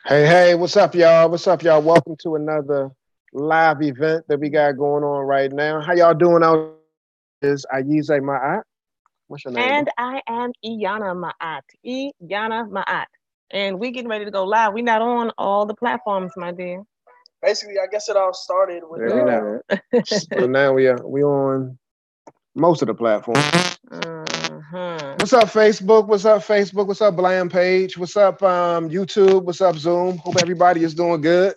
Hey, what's up, y'all? What's up, y'all? Welcome to another live event that we got going on right now. How y'all doing out there? Is Ayize my aunt? What's your name, bro? And I am Aiyana Ma'at. Aiyana Ma'at. And we getting ready to go live. We not on all the platforms, my dear. Basically, I guess it all started with Yeah, we not. So now we on most of the platforms. What's up, Facebook? What's up, Facebook? What's up, Blam Page? What's up, YouTube? What's up, Zoom? Hope everybody is doing good.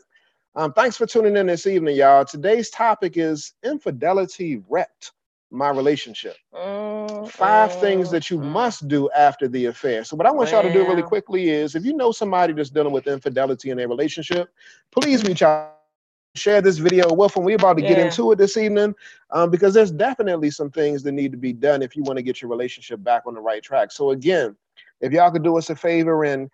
Thanks for tuning in this evening, y'all. Today's topic is infidelity wrecked my relationship. 5 things that you must do after the affair. So what I want y'all to do really quickly is, if you know somebody that's dealing with infidelity in their relationship, please reach out. Share this video with them. We're about to get into it this evening because there's definitely some things that need to be done if you want to get your relationship back on the right track. So again, if y'all could do us a favor and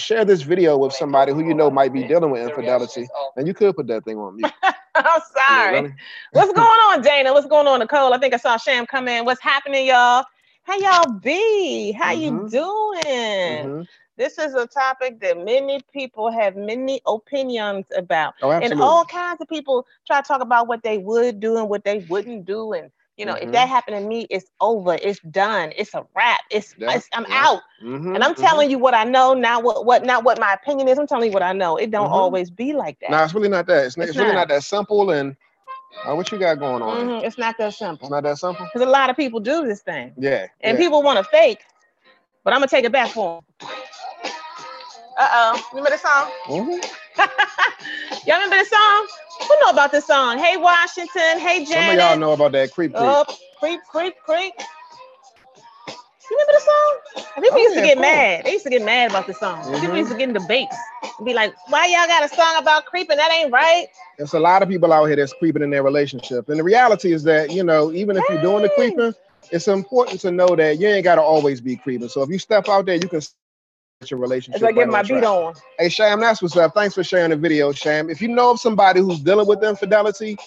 share this video with somebody who you know might be dealing with infidelity, and you could put that thing on mute. I'm sorry. Really? What's going on, Dana? What's going on, Nicole? I think I saw Sham come in. What's happening, y'all? How y'all be? How you doing? This is a topic that many people have many opinions about. And all kinds of people try to talk about what they would do and what they wouldn't do. And, you know, if that happened to me, it's over. It's done. It's a wrap. I'm out. And I'm telling you what I know, not what my opinion is. I'm telling you what I know. It don't always be like that. No, it's really not that. It's really not that simple. And what you got going on? It's not that simple. It's not that simple? Because a lot of people do this thing. Yeah. And people want to fake, but I'm going to take it back for them. Remember the song? Y'all remember the song? Who know about this song? Hey, Washington. Hey, Janet. Some of y'all know about that creep. Creep. You remember the song? People used to get mad. They used to get mad about the song. People used to get in debates and be like, why y'all got a song about creeping? That ain't right. There's a lot of people out here that's creeping in their relationship. And the reality is that, you know, even if you're doing the creeping, it's important to know that you ain't got to always be creeping. So if you step out there, you can your relationship. It's like getting my beat on. Hey, Sham, that's what's up. Thanks for sharing the video, Sham. If you know of somebody who's dealing with infidelity,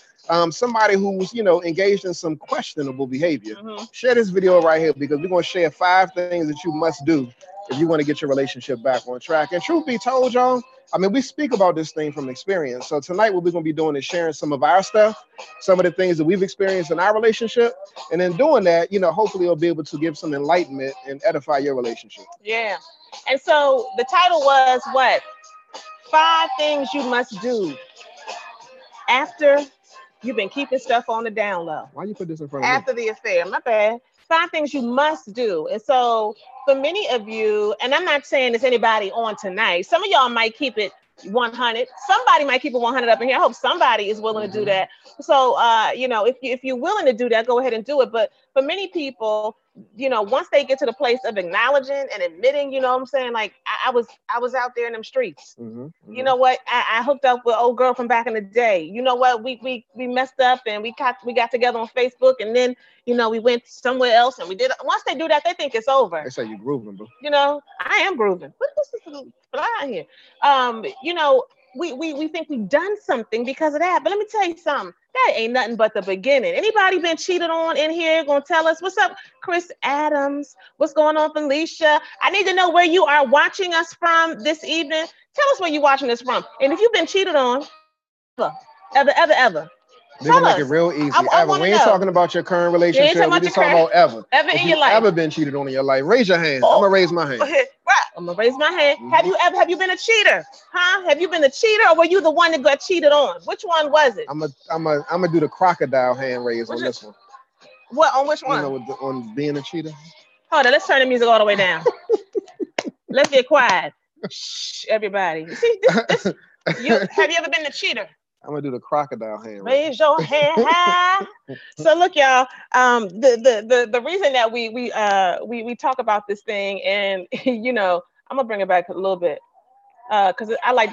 somebody who's, you know, engaged in some questionable behavior, share this video right here because we're going to share 5 things that you must do if you want to get your relationship back on track. And truth be told, y'all, I mean, we speak about this thing from experience. So tonight, what we're going to be doing is sharing some of our stuff, some of the things that we've experienced in our relationship. And in doing that, you know, hopefully you'll be able to give some enlightenment and edify your relationship. Yeah. And so the title was what? 5 things you must do after you've been keeping stuff on the down low. Why you put this in front of me? After the affair, my bad. 5 things you must do. And so for many of you, and I'm not saying there's anybody on tonight, some of y'all might keep it 100. Somebody might keep it 100 up in here. I hope somebody is willing to do that. So, you know, if you're willing to do that, go ahead and do it. But for many people, you know, once they get to the place of acknowledging and admitting, you know what I'm saying? Like I was out there in them streets. You know what? I hooked up with old girl from back in the day. You know what? We messed up and we got together on Facebook, and then, you know, we went somewhere else and we did. Once they do that, they think it's over. They say you grooving, bro. You know, I am grooving. What is this fly here? You know, we think we've done something because of that. But let me tell you something. That ain't nothing but the beginning. Anybody been cheated on in here? Gonna tell us? What's up, Chris Adams? What's going on, Felicia? I need to know where you are watching us from this evening. Tell us where you're watching us from. And if you've been cheated on, ever. They're gonna make it real easy. Ever. We ain't talking about your current relationship. We just talking about ever. Ever in your life. Ever been cheated on in your life? Raise your hand. I'm gonna raise my hand. I'm gonna raise my hand. Have you been a cheater? Huh? Have you been a cheater, or were you the one that got cheated on? Which one was it? I'm gonna do the crocodile hand raise on this one. What, on which one? You know, on being a cheater. Hold on, let's turn the music all the way down. Let's get quiet. Shh, everybody. See, have you ever been a cheater? I'm gonna do the crocodile hand. Raise your hand high. So look, y'all. The reason that we talk about this thing, and you know, I'm gonna bring it back a little bit, cause I like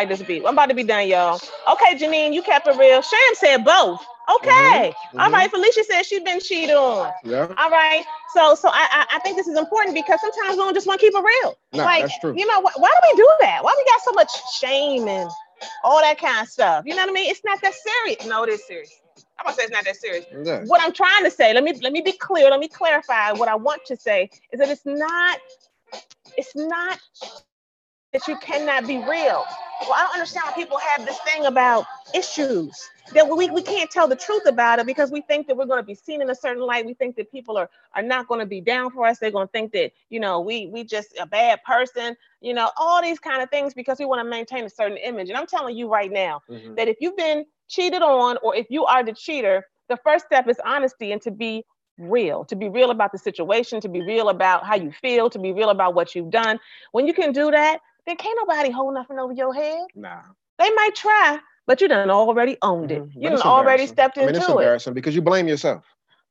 this beat. I'm about to be done, y'all. Okay, Janine, you kept it real. Sham said both. Okay. All right. Felicia said she's been cheated on. Yeah. All right. So I think this is important because sometimes we don't just want to keep it real. No, like, that's true. You know, why do we do that? Why we got so much shame and all that kind of stuff? You know what I mean? It's not that serious. No, it is serious. I'm gonna say it's not that serious. Yeah. What I'm trying to say, let me be clear. Let me clarify. What I want to say is that it's not that you cannot be real. Well, I don't understand why people have this thing about issues that we can't tell the truth about it because we think that we're going to be seen in a certain light. We think that people are not going to be down for us. They're going to think that, we just a bad person, all these kind of things because we want to maintain a certain image. And I'm telling you right now that if you've been cheated on or if you are the cheater, the first step is honesty and to be real about the situation, to be real about how you feel, to be real about what you've done. When you can do that, then can't nobody hold nothing over your head. Nah. They might try, but you done already owned it. You done already stepped into it. It's embarrassing because you blame yourself.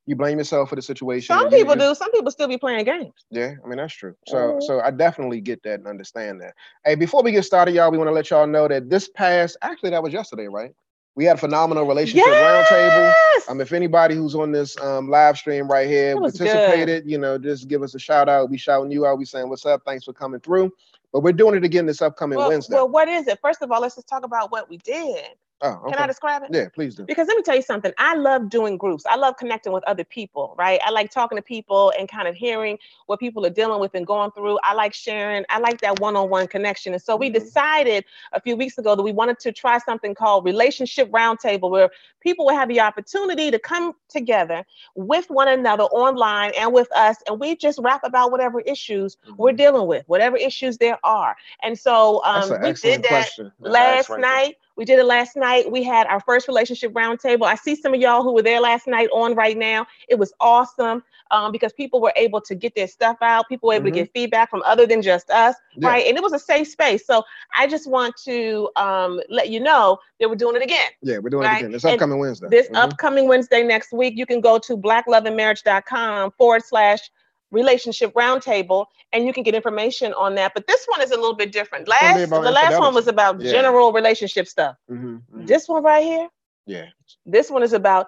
You blame yourself for the situation. Some people do. Some people still be playing games. Yeah, I mean, that's true. So I definitely get that and understand that. Hey, before we get started, y'all, we want to let y'all know that that was yesterday, right? We had a phenomenal relationship roundtable. If anybody who's on this live stream right here participated, just give us a shout out. We shouting you out. We saying, what's up? Thanks for coming through. But we're doing it again this upcoming Wednesday. Well, what is it? First of all, let's just talk about what we did. Oh, okay. Can I describe it? Yeah, please do. Because let me tell you something. I love doing groups. I love connecting with other people, right? I like talking to people and kind of hearing what people are dealing with and going through. I like sharing. I like that one-on-one connection. And so we decided a few weeks ago that we wanted to try something called Relationship Roundtable, where people will have the opportunity to come together with one another online and with us, and we just rap about whatever issues we're dealing with, whatever issues there are. And so we did that last night. We did it last night. We had our first relationship roundtable. I see some of y'all who were there last night on right now. It was awesome because people were able to get their stuff out. People were able to get feedback from other than just us, right? And it was a safe space. So I just want to let you know that we're doing it again. Yeah, we're doing it again. This upcoming Wednesday. This upcoming Wednesday next week, you can go to blackloveandmarriage.com/relationship roundtable, and you can get information on that. But this one is a little bit different. The last one was about general relationship stuff. This one right here, this one is about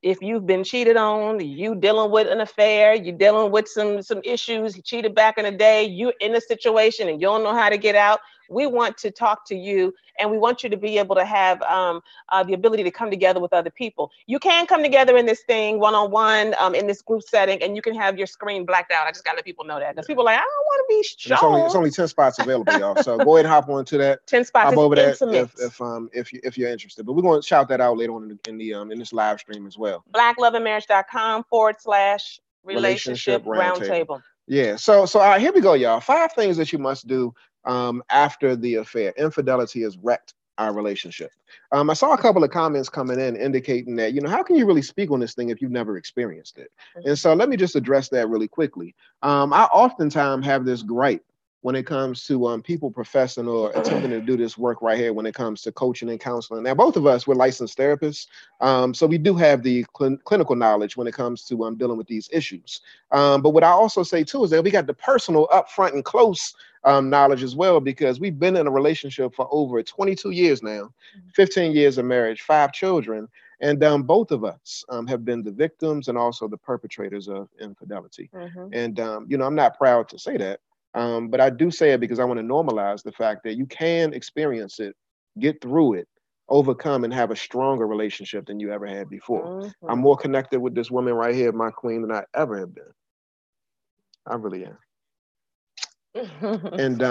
if you've been cheated on, you dealing with an affair, you dealing with some issues, you cheated back in the day, you're in a situation and you don't know how to get out. We want to talk to you, and we want you to be able to have the ability to come together with other people. You can come together in this thing one-on-one in this group setting, and you can have your screen blacked out. I just got to let people know that because people are like, I don't want to be shown. It's only 10 spots available, y'all. So go ahead and hop on to that. 10 spots. Hop over that if you're interested. But we're going to shout that out later on in this live stream as well. blackloveandmarriage.com/relationship roundtable. Yeah. So all right, here we go, y'all. 5 things that you must do after the affair. Infidelity has wrecked our relationship. I saw a couple of comments coming in indicating that, how can you really speak on this thing if you've never experienced it? And so let me just address that really quickly. I oftentimes have this gripe when it comes to people professing or attempting to do this work right here when it comes to coaching and counseling. Now, both of us, we're licensed therapists, so we do have the clinical knowledge when it comes to dealing with these issues. But what I also say, too, is that we got the personal upfront and close knowledge as well, because we've been in a relationship for over 22 years now, 15 years of marriage, 5 children, and both of us have been the victims and also the perpetrators of infidelity. And, I'm not proud to say that. But I do say it because I want to normalize the fact that you can experience it, get through it, overcome, and have a stronger relationship than you ever had before. I'm more connected with this woman right here, my queen, than I ever have been. I really am. And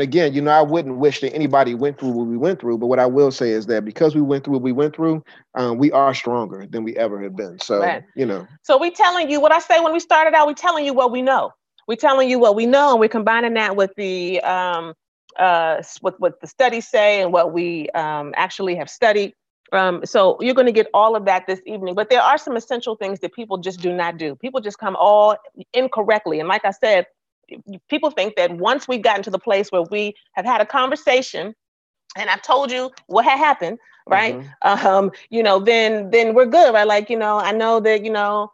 again, I wouldn't wish that anybody went through what we went through, but what I will say is that because we went through what we went through, we are stronger than we ever have been. So, So we telling you what I say when we started out, we telling you what we know. We're telling you what we know, and we're combining that with the what the studies say and what we actually have studied. So you're going to get all of that this evening. But there are some essential things that people just do not do. People just come all incorrectly. And like I said, people think that once we've gotten to the place where we have had a conversation, and I've told you what had happened, right? Then we're good, right? Like, I know that,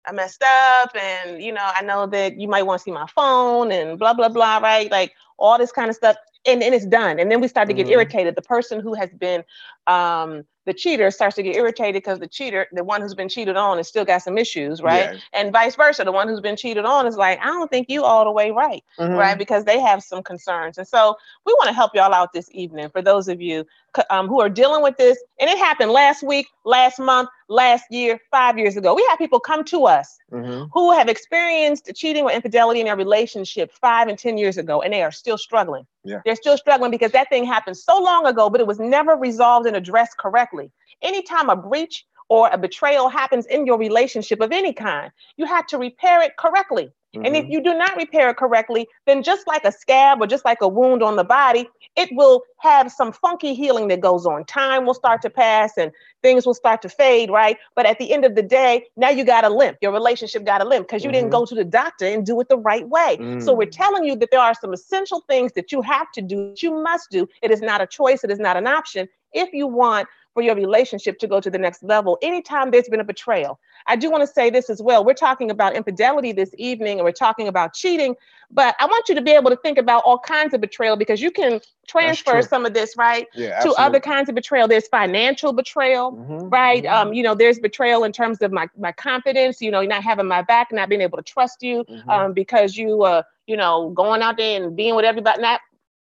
I messed up, and I know that you might want to see my phone and blah blah blah, right? Like all this kind of stuff, and it's done. And then we start to get irritated. The person who has been the cheater starts to get irritated because the one who's been cheated on, has still got some issues, right? Yeah. And vice versa, the one who's been cheated on is like, I don't think you all the way right, right? Because they have some concerns. And so we want to help y'all out this evening. For those of you who are dealing with this, and it happened last week, last month, last year, 5 years ago. We have people come to us who have experienced cheating or infidelity in their relationship 5 and 10 years ago, and they are still struggling. Yeah. They're still struggling because that thing happened so long ago, but it was never resolved and addressed correctly. Anytime a breach or a betrayal happens in your relationship of any kind, you have to repair it correctly. And if you do not repair it correctly, then just like a scab or just like a wound on the body, it will have some funky healing that goes on. Time will start to pass and things will start to fade, right? But at the end of the day, now you got a limp. Your relationship got a limp because you didn't go to the doctor and do it the right way. So we're telling you that there are some essential things that you have to do, that you must do. It is not a choice. It is not an option. If you want for your relationship to go to the next level, anytime there's been a betrayal. I do want to say this as well. We're talking about infidelity this evening, and we're talking about cheating, but I want you to be able to think about all kinds of betrayal, because you can transfer some of this, right, to other kinds of betrayal. There's financial betrayal, right? You know, there's betrayal in terms of my confidence, you know, you're not having my back, not being able to trust you, because you, you know, going out there and being with everybody,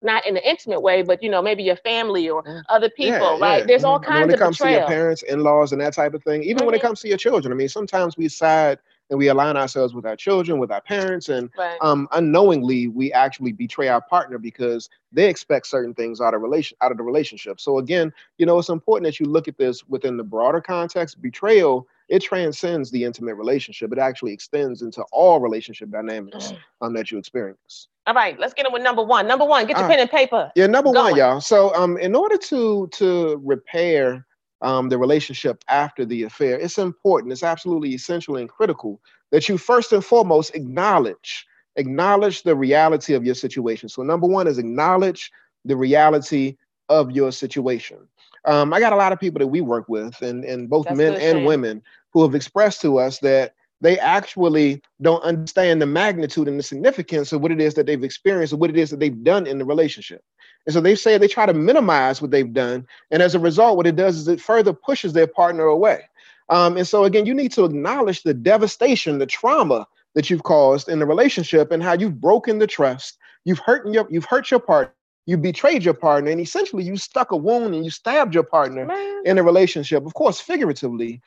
not in an intimate way, but, you know, maybe your family or other people, right? There's all kinds of betrayal. When it comes to your parents, in-laws, and that type of thing, even when it comes to your children. I mean, sometimes we side and we align ourselves with our children, with our parents, and unknowingly we actually betray our partner because they expect certain things out of the relationship. So again, you know, it's important that you look at this within the broader context. Betrayal, it transcends the intimate relationship. It actually extends into all relationship dynamics that you experience. All right, let's get in with number one. Number one, get your pen and paper. Yeah, number one, y'all. So in order to repair the relationship after the affair, it's important, it's absolutely essential and critical that you first and foremost acknowledge the reality of your situation. So number one is acknowledge the reality of your situation. I got a lot of people that we work with, and both men and women, who have expressed to us that they actually don't understand the magnitude and the significance of what it is that they've experienced or what it is that they've done in the relationship. And so they say they try to minimize what they've done. And as a result, what it does is it further pushes their partner away. And so, again, you need to acknowledge the devastation, the trauma that you've caused in the relationship and how you've broken the trust. You've hurt your partner. You betrayed your partner, and essentially you stuck a wound and you stabbed your partner in a relationship, of course, figuratively,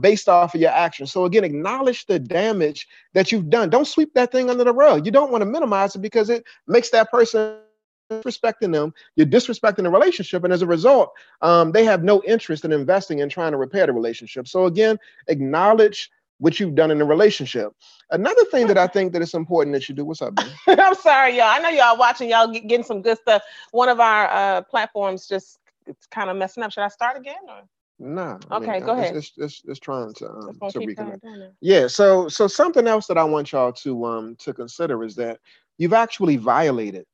based off of your actions. So again, acknowledge the damage that you've done. Don't sweep that thing under the rug. You don't want to minimize it because it makes that person disrespecting them. You're disrespecting the relationship. And as a result, they have no interest in investing in trying to repair the relationship. So again, acknowledge what you've done in the relationship. Another thing that I think that it's important that you do. What's up, man? I'm sorry, y'all. I know y'all watching, y'all getting some good stuff. One of our platforms just, it's kind of messing up. Should I start again? Or? No. Okay, go ahead. It's trying to reconnect. Yeah. So something else that I want y'all to consider is that you've actually violated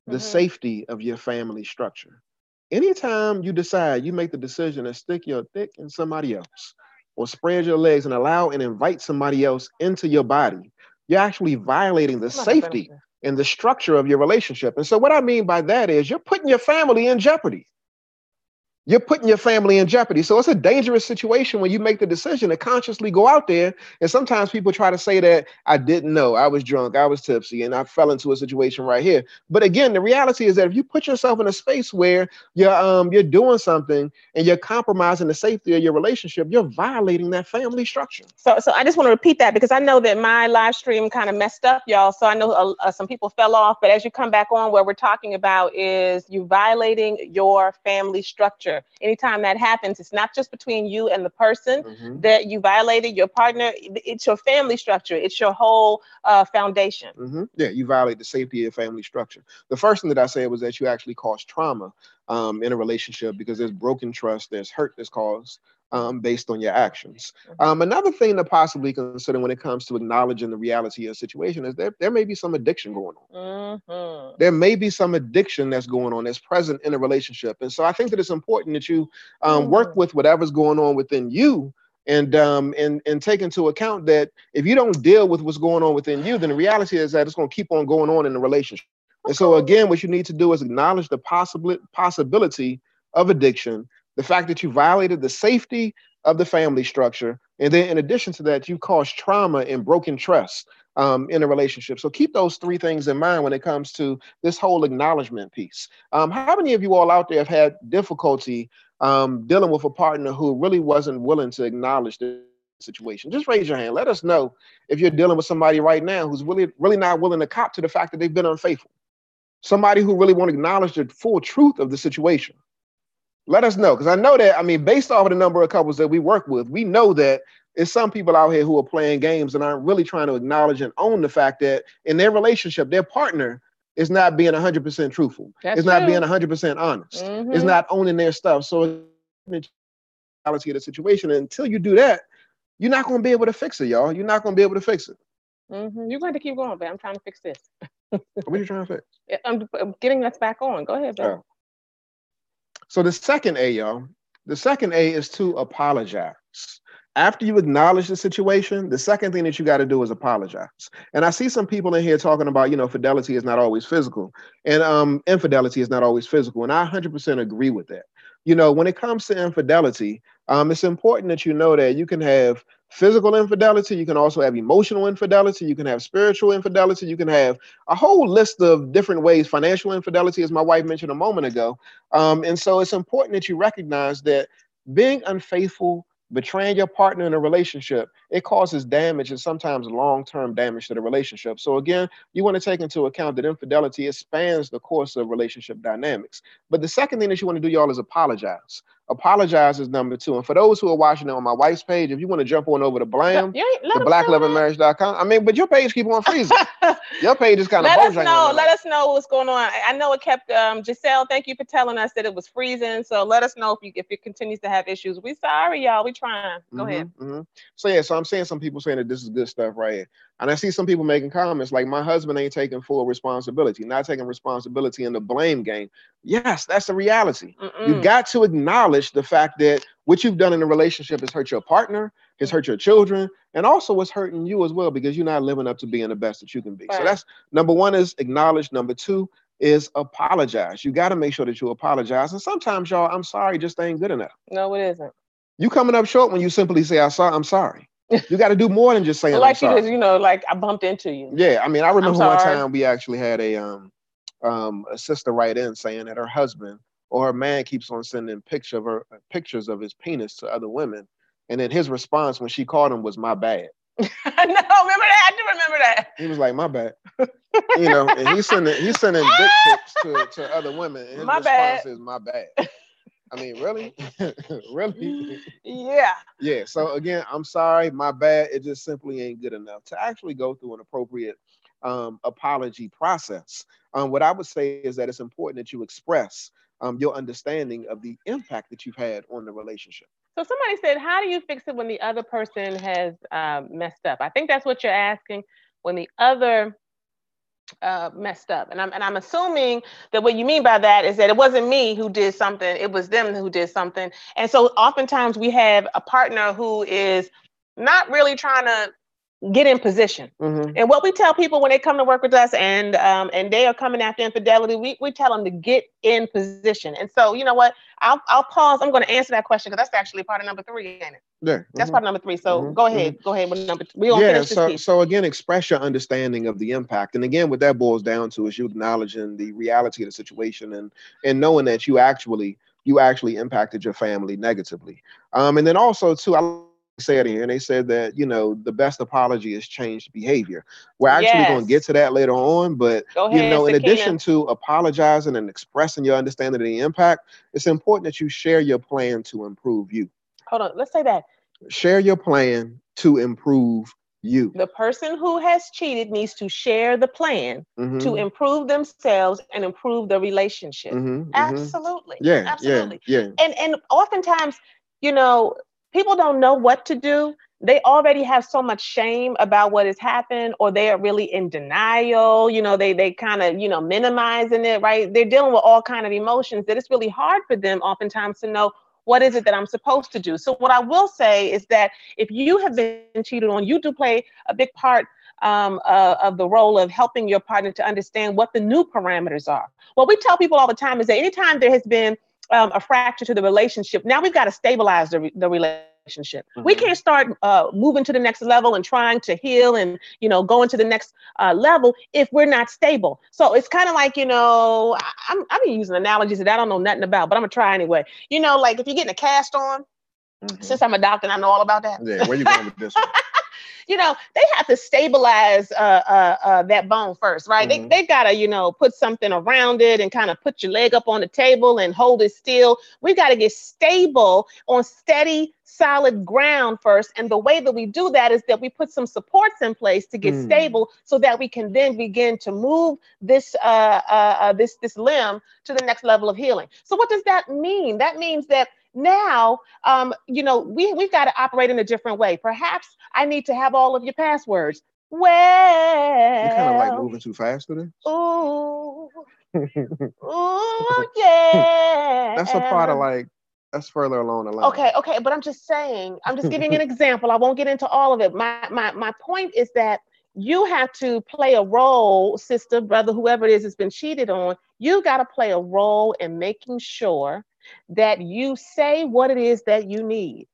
the safety of your family structure. Anytime you decide, you make the decision to stick your dick in somebody else, or spread your legs and allow and invite somebody else into your body, you're actually violating the safety and the structure of your relationship. And so what I mean by that is you're putting your family in jeopardy. You're putting your family in jeopardy. So it's a dangerous situation when you make the decision to consciously go out there. And sometimes people try to say that I didn't know, I was drunk, I was tipsy, and I fell into a situation right here. But again, the reality is that if you put yourself in a space where you're doing something and you're compromising the safety of your relationship, you're violating that family structure. So I just want to repeat that because I know that my live stream kind of messed up, y'all. So I know some people fell off, but as you come back on, what we're talking about is you violating your family structure. Anytime that happens, it's not just between you and the person that you violated, your partner. It's your family structure. It's your whole foundation. Yeah, you violate the safety of your family structure. The first thing that I said was that you actually cause trauma in a relationship because there's broken trust, there's hurt that's caused based on your actions. Another thing to possibly consider when it comes to acknowledging the reality of a situation is that there may be some addiction going on. There may be some addiction that's going on, that's present in a relationship. And so I think that it's important that you work with whatever's going on within you and take into account that if you don't deal with what's going on within you, then the reality is that it's going to keep on going on in the relationship. And so again, what you need to do is acknowledge the possibility of addiction, the fact that you violated the safety of the family structure. And then in addition to that, you caused trauma and broken trust in a relationship. So keep those three things in mind when it comes to this whole acknowledgement piece. How many of you all out there have had difficulty dealing with a partner who really wasn't willing to acknowledge the situation? Just raise your hand. Let us know if you're dealing with somebody right now who's really not willing to cop to the fact that they've been unfaithful. Somebody who really won't acknowledge the full truth of the situation. Let us know, because I know that, I mean, based off of the number of couples that we work with, we know that there's some people out here who are playing games and aren't really trying to acknowledge and own the fact that in their relationship, their partner is not being 100% truthful. It's not being 100% honest. It's not owning their stuff. So the reality of the situation, and until you do that, you're not going to be able to fix it, y'all. You're not going to be able to fix it. You're going to keep going, but I'm trying to fix this. What are you trying to fix? I'm getting us back on. Go ahead, babe. So the second A, y'all, the second A is to apologize. After you acknowledge the situation, the second thing that you got to do is apologize. And I see some people in here talking about, fidelity is not always physical, and infidelity is not always physical. And I 100% agree with that. When it comes to infidelity, it's important that you know that you can have physical infidelity, you can also have emotional infidelity, you can have spiritual infidelity, you can have a whole list of different ways. Financial infidelity, as my wife mentioned a moment ago. And so it's important that you recognize that being unfaithful, betraying your partner in a relationship, it causes damage, and sometimes long-term damage to the relationship. So again, you want to take into account that infidelity, it spans the course of relationship dynamics. But the second thing that you want to do, y'all, is apologize. Apologize is number 2. And for those who are watching it on my wife's page, if you want to jump on over to Blam, the blackloveandmarriage.com. I mean, but your page keep on freezing. Your page is kind of let us know what's going on. I know it kept Giselle, thank you for telling us that it was freezing. So let us know if it continues to have issues. We sorry, y'all. We trying. Go ahead. So I'm saying, some people saying that this is good stuff right here. And I see some people making comments like, my husband ain't taking full responsibility, not taking responsibility in the blame game. Yes, that's the reality. You got to acknowledge the fact that what you've done in a relationship has hurt your partner, has hurt your children, and also it's hurting you as well, because you're not living up to being the best that you can be. Right. So that's number 1 is acknowledge. Number 2 is apologize. You got to make sure that you apologize. And sometimes, y'all, I'm sorry just ain't good enough. No, it isn't. You coming up short when you simply say, I'm sorry. You got to do more than just saying like I'm sorry. You did, like I bumped into you. Yeah, I mean, I remember one time we actually had a sister write in saying that her husband or her man keeps on sending pictures of his penis to other women, and then his response when she called him was, "My bad." No, remember that? I do remember that. He was like, "My bad," and he's sending dick pics to other women, and his response is, "My bad." I mean, really? Really? Yeah. Yeah. So again, I'm sorry, my bad. It just simply ain't good enough to actually go through an appropriate apology process. What I would say is that it's important that you express your understanding of the impact that you've had on the relationship. So somebody said, how do you fix it when the other person has messed up? I think that's what you're asking, when the other messed up. And I'm assuming that what you mean by that is that it wasn't me who did something, it was them who did something. And so oftentimes we have a partner who is not really trying to get in position. And what we tell people when they come to work with us and they are coming after infidelity, we tell them to get in position. And so, you know what, I'll pause. I'm going to answer that question because that's actually part of number 3, ain't it? Yeah. That's part of number 3. So go ahead with number 2. We're going to finish this piece. So again, express your understanding of the impact. And again, what that boils down to is you acknowledging the reality of the situation and knowing that you actually impacted your family negatively. And then also too, I said here, and they said that the best apology is changed behavior. We're actually going to get to that later on, but in addition to apologizing and expressing your understanding of the impact, it's important that you share your plan to improve you. Hold on, let's say that. Share your plan to improve you. The person who has cheated needs to share the plan to improve themselves and improve the relationship. Absolutely. Yeah. Absolutely. Yeah. And oftentimes, people don't know what to do. They already have so much shame about what has happened, or they are really in denial. They kind of, minimizing it, right? They're dealing with all kinds of emotions that it's really hard for them oftentimes to know, what is it that I'm supposed to do? So what I will say is that if you have been cheated on, you do play a big part of the role of helping your partner to understand what the new parameters are. What we tell people all the time is that anytime there has been a fracture to the relationship, now we've got to stabilize the relationship. relationship. We can't start moving to the next level and trying to heal and, going to the next level if we're not stable. So it's kind of like, I've been using analogies that I don't know nothing about, but I'm gonna try anyway. Like if you're getting a cast on, since I'm a doctor and I know all about that. Yeah, where you going with this one? They have to stabilize that bone first, right? They gotta, put something around it and kind of put your leg up on the table and hold it still. We got to get stable on steady, solid ground first. And the way that we do that is that we put some supports in place to get stable so that we can then begin to move this this limb to the next level of healing. So what does that mean? That means that now, we've got to operate in a different way. Perhaps I need to have all of your passwords. Well, you're kind of like moving too fast today. Ooh, ooh, yeah. That's a part of that's further along the line. Okay, but I'm just saying. I'm just giving an example. I won't get into all of it. My point is that you have to play a role, sister, brother, whoever it is that's been cheated on. You got to play a role in making sure that you say what it is that you need.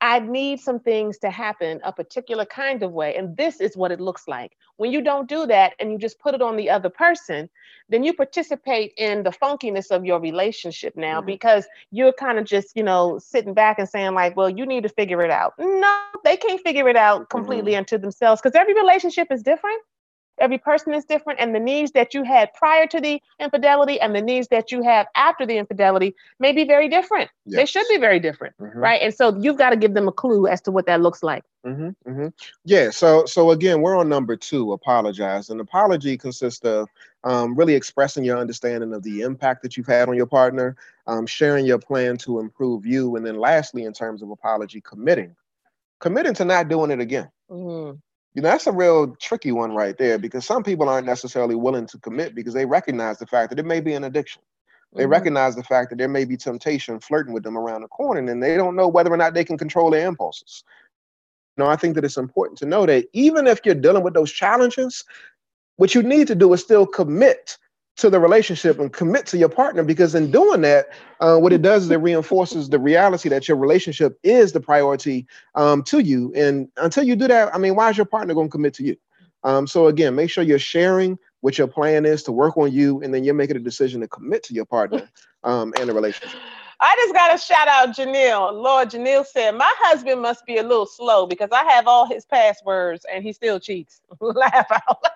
I need some things to happen a particular kind of way. And this is what it looks like. When you don't do that and you just put it on the other person, then you participate in the funkiness of your relationship now because you're kind of just, sitting back and saying like, well, you need to figure it out. No, they can't figure it out completely unto themselves because every relationship is different. Every person is different, and the needs that you had prior to the infidelity and the needs that you have after the infidelity may be very different. Yes. They should be very different, right? And so you've got to give them a clue as to what that looks like. Yeah. So again, we're on number 2, apologize. An apology consists of really expressing your understanding of the impact that you've had on your partner, sharing your plan to improve you, and then lastly, in terms of apology, committing to not doing it again. That's a real tricky one right there because some people aren't necessarily willing to commit because they recognize the fact that it may be an addiction. They recognize the fact that there may be temptation flirting with them around the corner and they don't know whether or not they can control their impulses. I think that it's important to know that even if you're dealing with those challenges, what you need to do is still commit to the relationship and commit to your partner, because in doing that, what it does is it reinforces the reality that your relationship is the priority to you. And until you do that, why is your partner going to commit to you? So again, make sure you're sharing what your plan is to work on you, and then you're making a decision to commit to your partner and the relationship. I just got to shout out Janelle. Lord, Janelle said, my husband must be a little slow because I have all his passwords and he still cheats. Laugh out loud.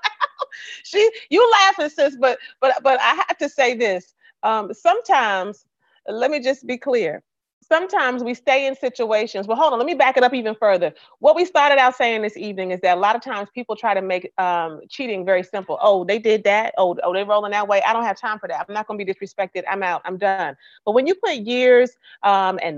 You laughing, sis, but I have to say this. Sometimes, let me just be clear. Sometimes we stay in situations. Well, hold on. Let me back it up even further. What we started out saying this evening is that a lot of times people try to make cheating very simple. Oh, they did that. Oh, they rolling that way. I don't have time for that. I'm not going to be disrespected. I'm out. I'm done. But when you put years and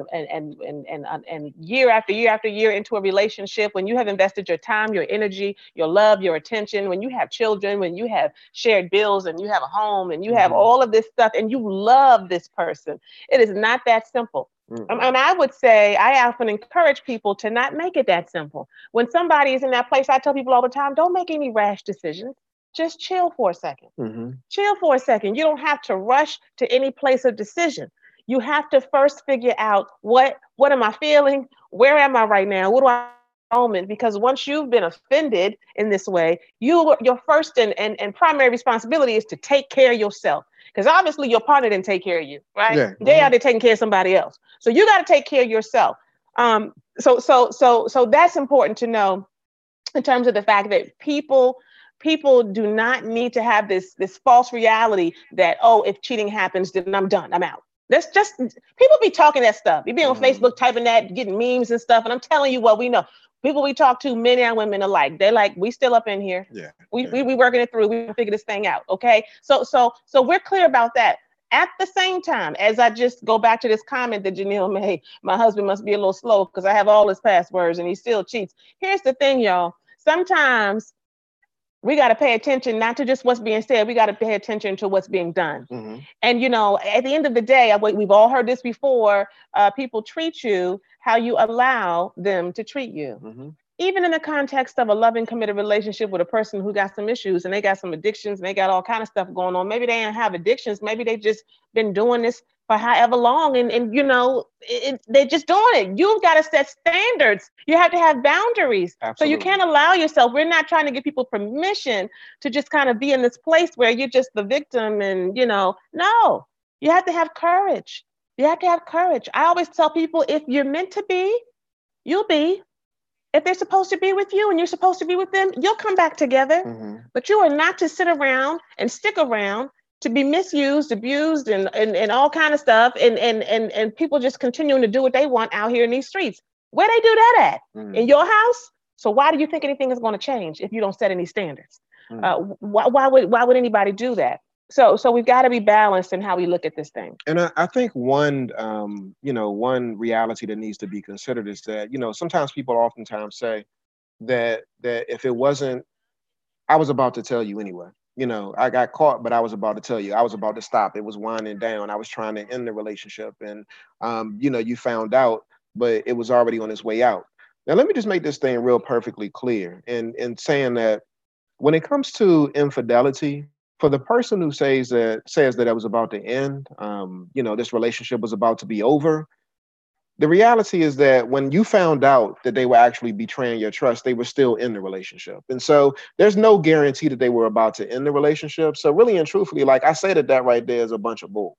year after year after year into a relationship, when you have invested your time, your energy, your love, your attention, when you have children, when you have shared bills and you have a home and you have all of this stuff and you love this person, it is not that simple. And I would say, I often encourage people to not make it that simple. When somebody is in that place, I tell people all the time, don't make any rash decisions. Just chill for a second. Chill for a second. You don't have to rush to any place of decision. You have to first figure out what am I feeling? Where am I right now? What do I moment? Because once you've been offended in this way, your first and primary responsibility is to take care of yourself. Because obviously your partner didn't take care of you, right? Yeah. They out there taking care of somebody else. So you got to take care of yourself. So that's important to know in terms of the fact that people do not need to have this false reality that, oh, if cheating happens, then I'm done. I'm out. That's just, people be talking that stuff. You be on Facebook typing that, getting memes and stuff. And I'm telling you what we know. People we talk to, men and women alike, they're like, we still up in here. Yeah. We working it through. We figure this thing out. Okay. So we're clear about that. At the same time, as I just go back to this comment that Janelle made, my husband must be a little slow because I have all his passwords and he still cheats. Here's the thing, y'all. Sometimes we got to pay attention, not to just what's being said. We got to pay attention to what's being done. And, at the end of the day, we've all heard this before. People treat you how you allow them to treat you. Even in the context of a loving, committed relationship with a person who got some issues and they got some addictions and they got all kind of stuff going on. Maybe they didn't have addictions. Maybe they just been doing this for however long. And you know, they're just doing it. You've got to set standards. You have to have boundaries. Absolutely. So you can't allow yourself, we're not trying to give people permission to just kind of be in this place where you're just the victim and, you know, no, you have to have courage. You have to have courage. I always tell people, if you're meant to be, you'll be. If they're supposed to be with you and you're supposed to be with them, you'll come back together. Mm-hmm. But you are not to sit around and stick around to be misused, abused, and all kind of stuff, and people just continuing to do what they want out here in these streets. Where they do that at? Mm-hmm. In your house? So why do you think anything is going to change if you don't set any standards? Mm-hmm. Why would anybody do that? So we've got to be balanced in how we look at this thing. And I think one reality that needs to be considered is that, you know, sometimes people oftentimes say that if it wasn't, I was about to tell you anyway. You know, I got caught, but I was about to tell you. I was about to stop. It was winding down. I was trying to end the relationship, and you know, you found out, but it was already on its way out. Now, let me just make this thing real perfectly clear in saying that when it comes to infidelity, for the person who says that it was about to end, you know, this relationship was about to be over. The reality is that when you found out that they were actually betraying your trust, they were still in the relationship. And so there's no guarantee that they were about to end the relationship. So really and truthfully, like I say, that right there is a bunch of bull.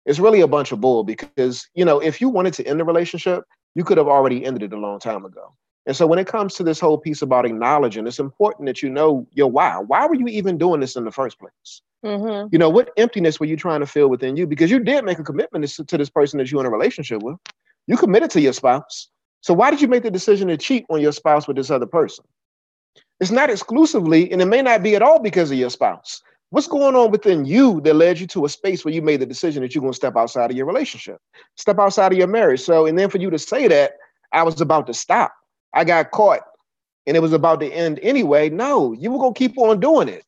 It's really a bunch of bull because, you know, if you wanted to end the relationship, you could have already ended it a long time ago. And so when it comes to this whole piece about acknowledging, it's important that you know your why. Why were you even doing this in the first place? Mm-hmm. You know, what emptiness were you trying to fill within you? Because you did make a commitment to this person that you're in a relationship with. You committed to your spouse. So why did you make the decision to cheat on your spouse with this other person? It's not exclusively, and it may not be at all because of your spouse. What's going on within you that led you to a space where you made the decision that you're going to step outside of your relationship, step outside of your marriage? So, and then for you to say that I was about to stop, I got caught and it was about to end anyway. No, you were going to keep on doing it.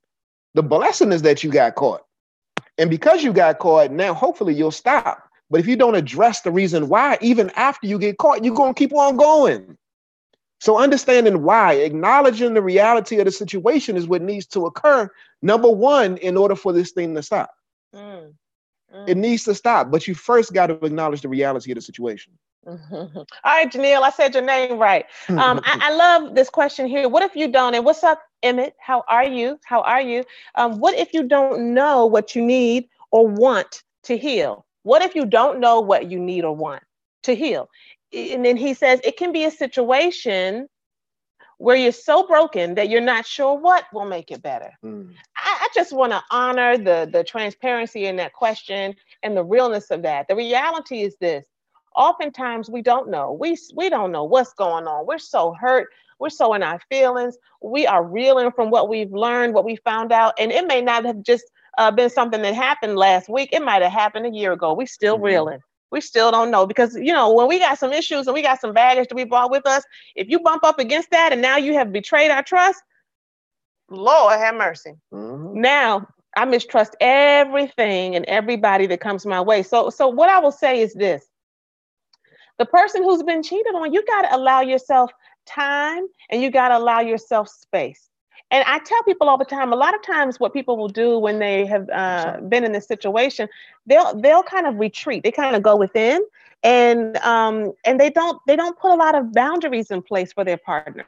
The blessing is that you got caught. And because you got caught, now hopefully you'll stop. But if you don't address the reason why, even after you get caught, you're going to keep on going. So understanding why, acknowledging the reality of the situation is what needs to occur. Number one, in order for this thing to stop. It needs to stop. But you first got to acknowledge the reality of the situation. Mm-hmm. All right, Janelle, I said your name right. I love this question here. What if you don't? And what's up, Emmett? How are you? What if you don't know what you need or want to heal? What if you don't know what you need or want to heal? And then he says, it can be a situation where you're so broken that you're not sure what will make it better. I just want to honor the transparency in that question and the realness of that. The reality is this. Oftentimes we don't know. We don't know what's going on. We're so hurt. We're so in our feelings. We are reeling from what we've learned, what we found out. And it may not have just been something that happened last week. It might have happened a year ago. We still reeling. We still don't know because, you know, when we got some issues and we got some baggage that we brought with us, if you bump up against that and now you have betrayed our trust, Lord have mercy. Now I mistrust everything and everybody that comes my way. So what I will say is this. The person who's been cheated on, you got to allow yourself time and you got to allow yourself space. And I tell people all the time, a lot of times what people will do when they have been in this situation, they'll kind of retreat. They kind of go within and they don't put a lot of boundaries in place for their partner.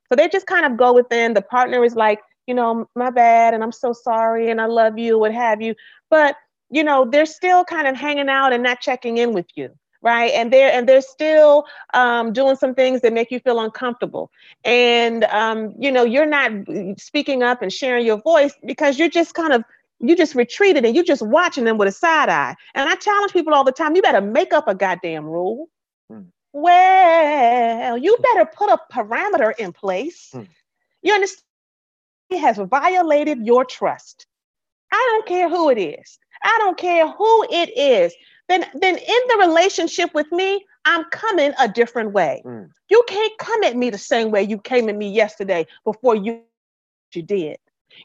So they just kind of go within. The partner is like, you know, my bad, and I'm so sorry, and I love you, what have you. But, you know, they're still kind of hanging out and not checking in with you. Right. And they're still doing some things that make you feel uncomfortable. And, you know, you're not speaking up and sharing your voice because you're just you just retreated and you're just watching them with a side eye. And I challenge people all the time. You better make up a goddamn rule. Well, you better put a parameter in place. You understand? He has violated your trust. I don't care who it is. I don't care who it is. Then in the relationship with me, I'm coming a different way. You can't come at me the same way you came at me yesterday before you did.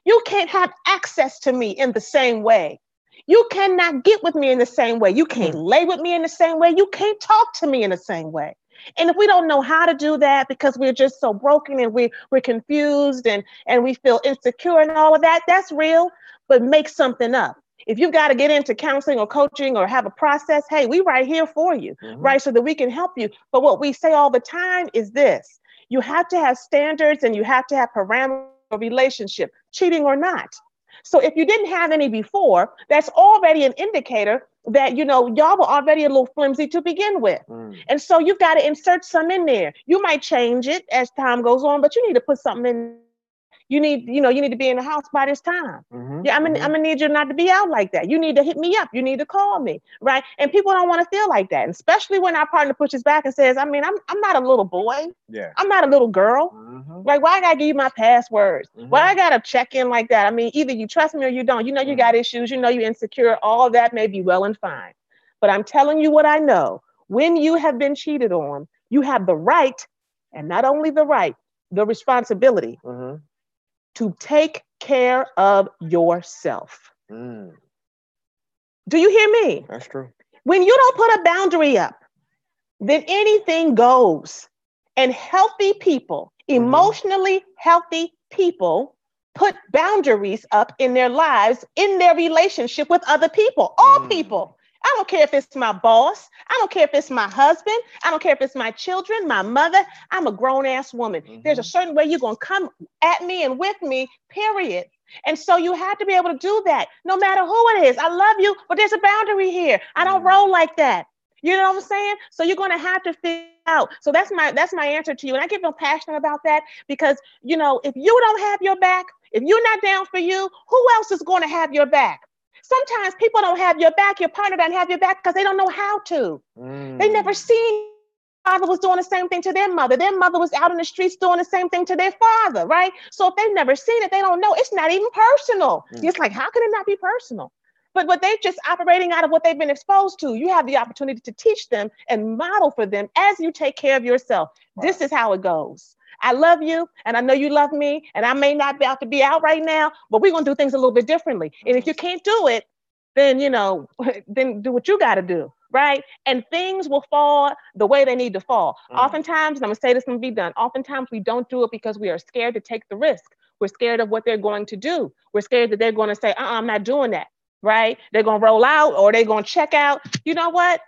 You can't have access to me in the same way. You cannot get with me in the same way. You can't lay with me in the same way. You can't talk to me in the same way. And if we don't know how to do that because we're just so broken and we're confused and we feel insecure and all of that, that's real, but make something up. If you've got to get into counseling or coaching or have a process, hey, we right here for you, right? So that we can help you. But what we say all the time is this: you have to have standards and you have to have parameters of relationship, cheating or not. So if you didn't have any before, that's already an indicator that, y'all were already a little flimsy to begin with. And so you've got to insert some in there. You might change it as time goes on, but you need to put something in. You need to be in the house by this time. Yeah, I'm gonna need you not to be out like that. You need to hit me up. You need to call me, right? And people don't want to feel like that, and especially when our partner pushes back and says, I'm not a little boy. Yeah. I'm not a little girl. Like, why I gotta give you my passwords? Why I gotta check in like that? I mean, either you trust me or you don't. You got issues. You're insecure. All of that may be well and fine, but I'm telling you what I know. When you have been cheated on, you have the right, and not only the right, the responsibility to take care of yourself. Do you hear me? That's true. When you don't put a boundary up, then anything goes. And healthy people, emotionally healthy people, put boundaries up in their lives, in their relationship with other people, all people. I don't care if it's my boss. I don't care if it's my husband. I don't care if it's my children, my mother. I'm a grown-ass woman. There's a certain way you're going to come at me and with me, period. And so you have to be able to do that, no matter who it is. I love you, but there's a boundary here. I don't roll like that. You know what I'm saying? So you're going to have to figure out. So that's my answer to you. And I get real passionate about that because, if you don't have your back, if you're not down for you, who else is going to have your back? Sometimes people don't have your back. Your partner doesn't have your back because they don't know how to. They never seen father was doing the same thing to their mother. Their mother was out in the streets doing the same thing to their father, right? So if they've never seen it, they don't know. It's not even personal. It's like, how can it not be personal? But they're just operating out of what they've been exposed to. You have the opportunity to teach them and model for them as you take care of yourself. Right. This is how it goes. I love you, and I know you love me, and I may not be able to be out right now, but we're going to do things a little bit differently. And if you can't do it, then, then do what you got to do, right? And things will fall the way they need to fall. Oftentimes, and I'm going to say this and be done, oftentimes we don't do it because we are scared to take the risk. We're scared of what they're going to do. We're scared that they're going to say, I'm not doing that, right? They're going to roll out or they're going to check out. You know what?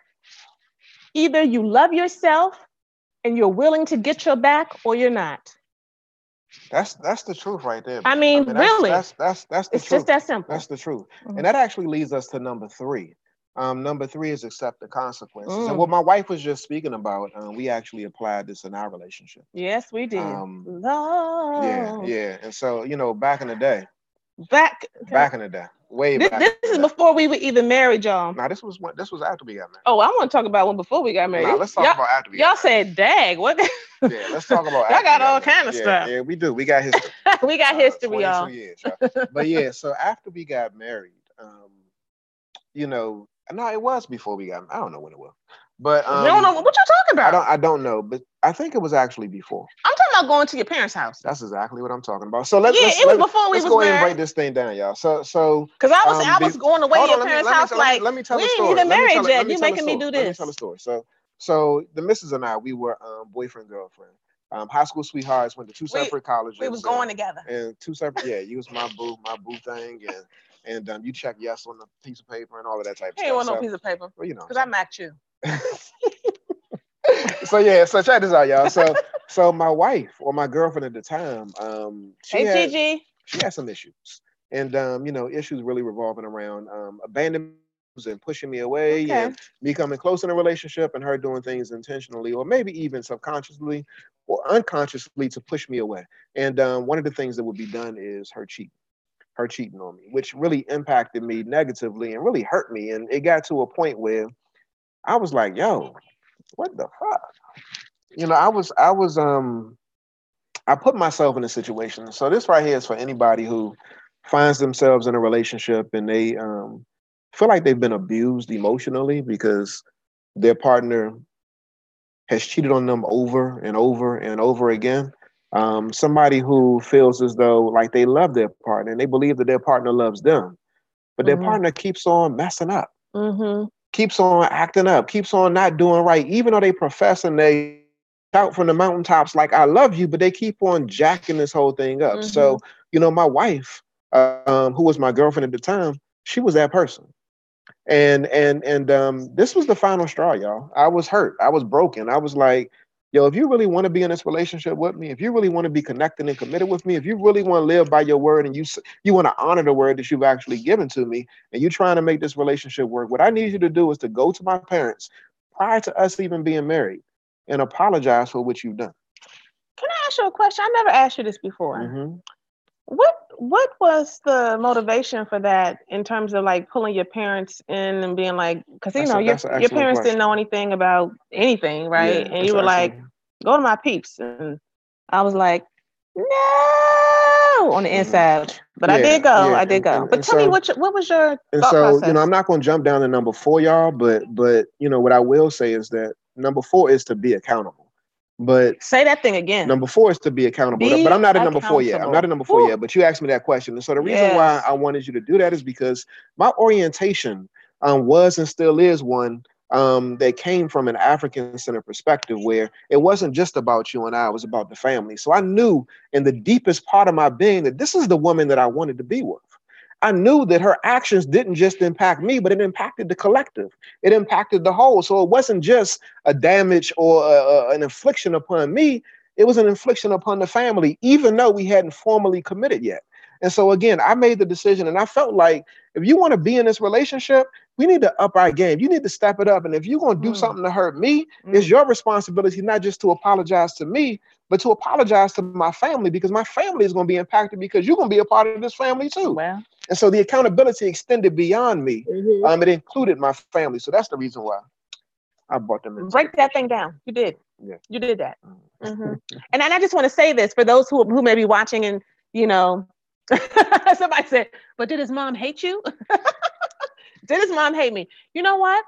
Either you love yourself and you're willing to get your back, or you're not. That's the truth right there. I mean really, that's the it's truth. It's just that simple. That's the truth, and that actually leads us to number 3. Number 3 is accept the consequences. And what my wife was just speaking about, we actually applied this in our relationship. Yes, we did. Yeah. And so back in the day. This is before we were even married, y'all. No, this was after we got married. Oh, I want to talk about when before we got married. No, let's talk about after we got married. Y'all said, "Dag, what?" Yeah, let's talk about. Y'all got all kind of stuff. Yeah, we do. We got history. We got history, y'all. Years, but yeah, so after we got married, no, it was before we got. I don't know when it was, but you don't know what you're talking about. I don't know, but I think it was actually before. I'm talking about going to your parents' house. That's exactly what I'm talking about. So let's before we was go ahead and married. break this thing down, y'all. So because I was going away to your parents' house let me tell the story. We ain't even married yet. You making me do this. Let me tell the story. So the missus and I, we were boyfriend girlfriend. High school sweethearts, went to 2 separate colleges. We was going together. And 2 separate, you was my boo thing, and you check yes on the piece of paper and all of that type of stuff. Ain't want no piece of paper. Well, because I match you. So check this out, y'all. So my wife or my girlfriend at the time, she had some issues, and issues really revolving around abandonment and pushing me away, and me coming close in a relationship, and her doing things intentionally or maybe even subconsciously or unconsciously to push me away. And one of the things that would be done is her cheating on me, which really impacted me negatively and really hurt me. And it got to a point where I was like, yo, what the fuck? I put myself in a situation. So this right here is for anybody who finds themselves in a relationship and they feel like they've been abused emotionally because their partner has cheated on them over and over and over again. Somebody who feels as though like they love their partner and they believe that their partner loves them, but their partner keeps on messing up, keeps on acting up, keeps on not doing right, even though they profess and they shout from the mountaintops like I love you, but they keep on jacking this whole thing up. So, my wife, who was my girlfriend at the time, she was that person. And this was the final straw, y'all. I was hurt. I was broken. I was like, yo, if you really want to be in this relationship with me, if you really want to be connected and committed with me, if you really want to live by your word and you want to honor the word that you've actually given to me, and you're trying to make this relationship work, what I need you to do is to go to my parents prior to us even being married and apologize for what you've done. Can I ask you a question? I never asked you this before. Mm-hmm. What was the motivation for that in terms of like pulling your parents in and being like, because you know your parents didn't know anything about anything, right? Yeah, and you were like, go to my peeps, and I was like, no, on the inside, but I did go. But tell me what was your thought process? You know, I'm not going to jump down to number 4, y'all, but you know what I will say is that number 4 is to be accountable. But say that thing again. Number 4 is to be accountable. But I'm not at number 4 yet. I'm not at number 4 yet. But you asked me that question, and so the reason why I wanted you to do that is because my orientation was and still is one that came from an African-centered perspective, where it wasn't just about you and I; it was about the family. So I knew in the deepest part of my being that this is the woman that I wanted to be with. I knew that her actions didn't just impact me, but it impacted the collective. It impacted the whole. So it wasn't just a damage or an infliction upon me. It was an infliction upon the family, even though we hadn't formally committed yet. And so again, I made the decision, and I felt like if you want to be in this relationship, we need to up our game. You need to step it up. And if you're going to do something to hurt me, it's your responsibility not just to apologize to me, but to apologize to my family, because my family is going to be impacted because you're going to be a part of this family too. Well. And so the accountability extended beyond me. It included my family. So that's the reason why I brought them in. Break that thing down. You did. Yeah. You did that. And I just want to say this for those who may be watching and, you know, somebody said, but did his mom hate you? Did his mom hate me? You know what?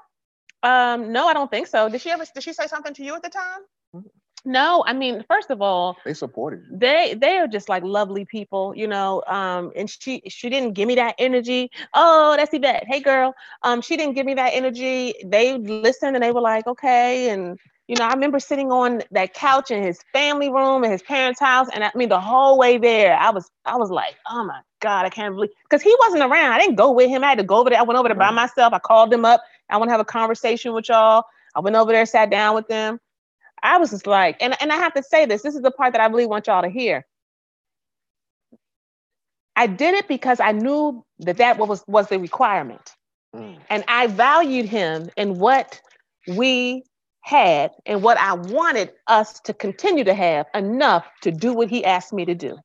No, I don't think so. Did she say something to you at the time? No, I mean, first of all, they supported you. They are just like lovely people, you know. And she didn't give me that energy. Oh, that's Yvette. Hey, girl. She didn't give me that energy. They listened and they were like, okay. And you know, I remember sitting on that couch in his family room in his parents' house, and I mean, the whole way there, I was like, oh my God, I can't believe, because he wasn't around. I didn't go with him. I had to go over there. I went over there by myself. I called them up. I want to have a conversation with y'all. I went over there, sat down with them. I was just like, and I have to say this is the part that I really want y'all to hear. I did it because I knew that was the requirement. And I valued him in what we had and what I wanted us to continue to have enough to do what he asked me to do.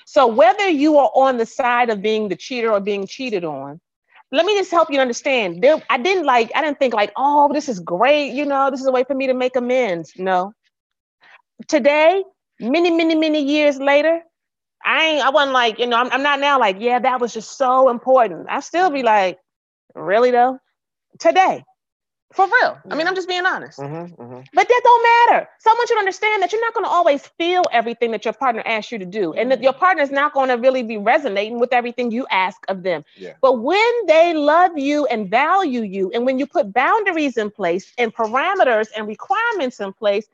So whether you are on the side of being the cheater or being cheated on, let me just help you understand. I didn't think like, oh, this is great. You know, this is a way for me to make amends. No. Today, many years later, I wasn't like, you know, I'm not now like, yeah, that was just so important. I still be like, really though? Today. For real. I mean, I'm just being honest. But that don't matter. Someone should understand that you're not going to always feel everything that your partner asks you to do. And that your partner is not going to really be resonating with everything you ask of them. Yeah. But when they love you and value you, and when you put boundaries in place and parameters and requirements in place,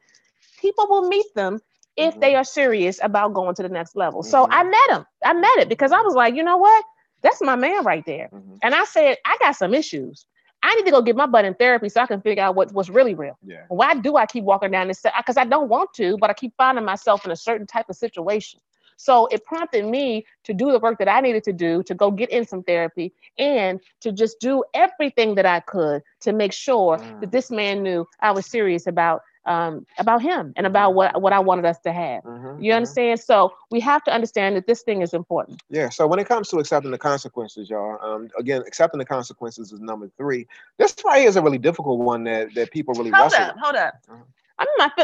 people will meet them if they are serious about going to the next level. So I met him. I met it because I was like, you know what? That's my man right there. And I said, I got some issues. I need to go get my butt in therapy so I can figure out what's really real. Yeah. Why do I keep walking down this? Because I don't want to, but I keep finding myself in a certain type of situation. So it prompted me to do the work that I needed to do, to go get in some therapy and to just do everything that I could to make sure that this man knew I was serious about him and about what I wanted us to have. You understand? So we have to understand that this thing is important. Yeah. So when it comes to accepting the consequences, y'all, again, accepting the consequences is number 3. This right here is a really difficult one that people really wrestle with. Hold up.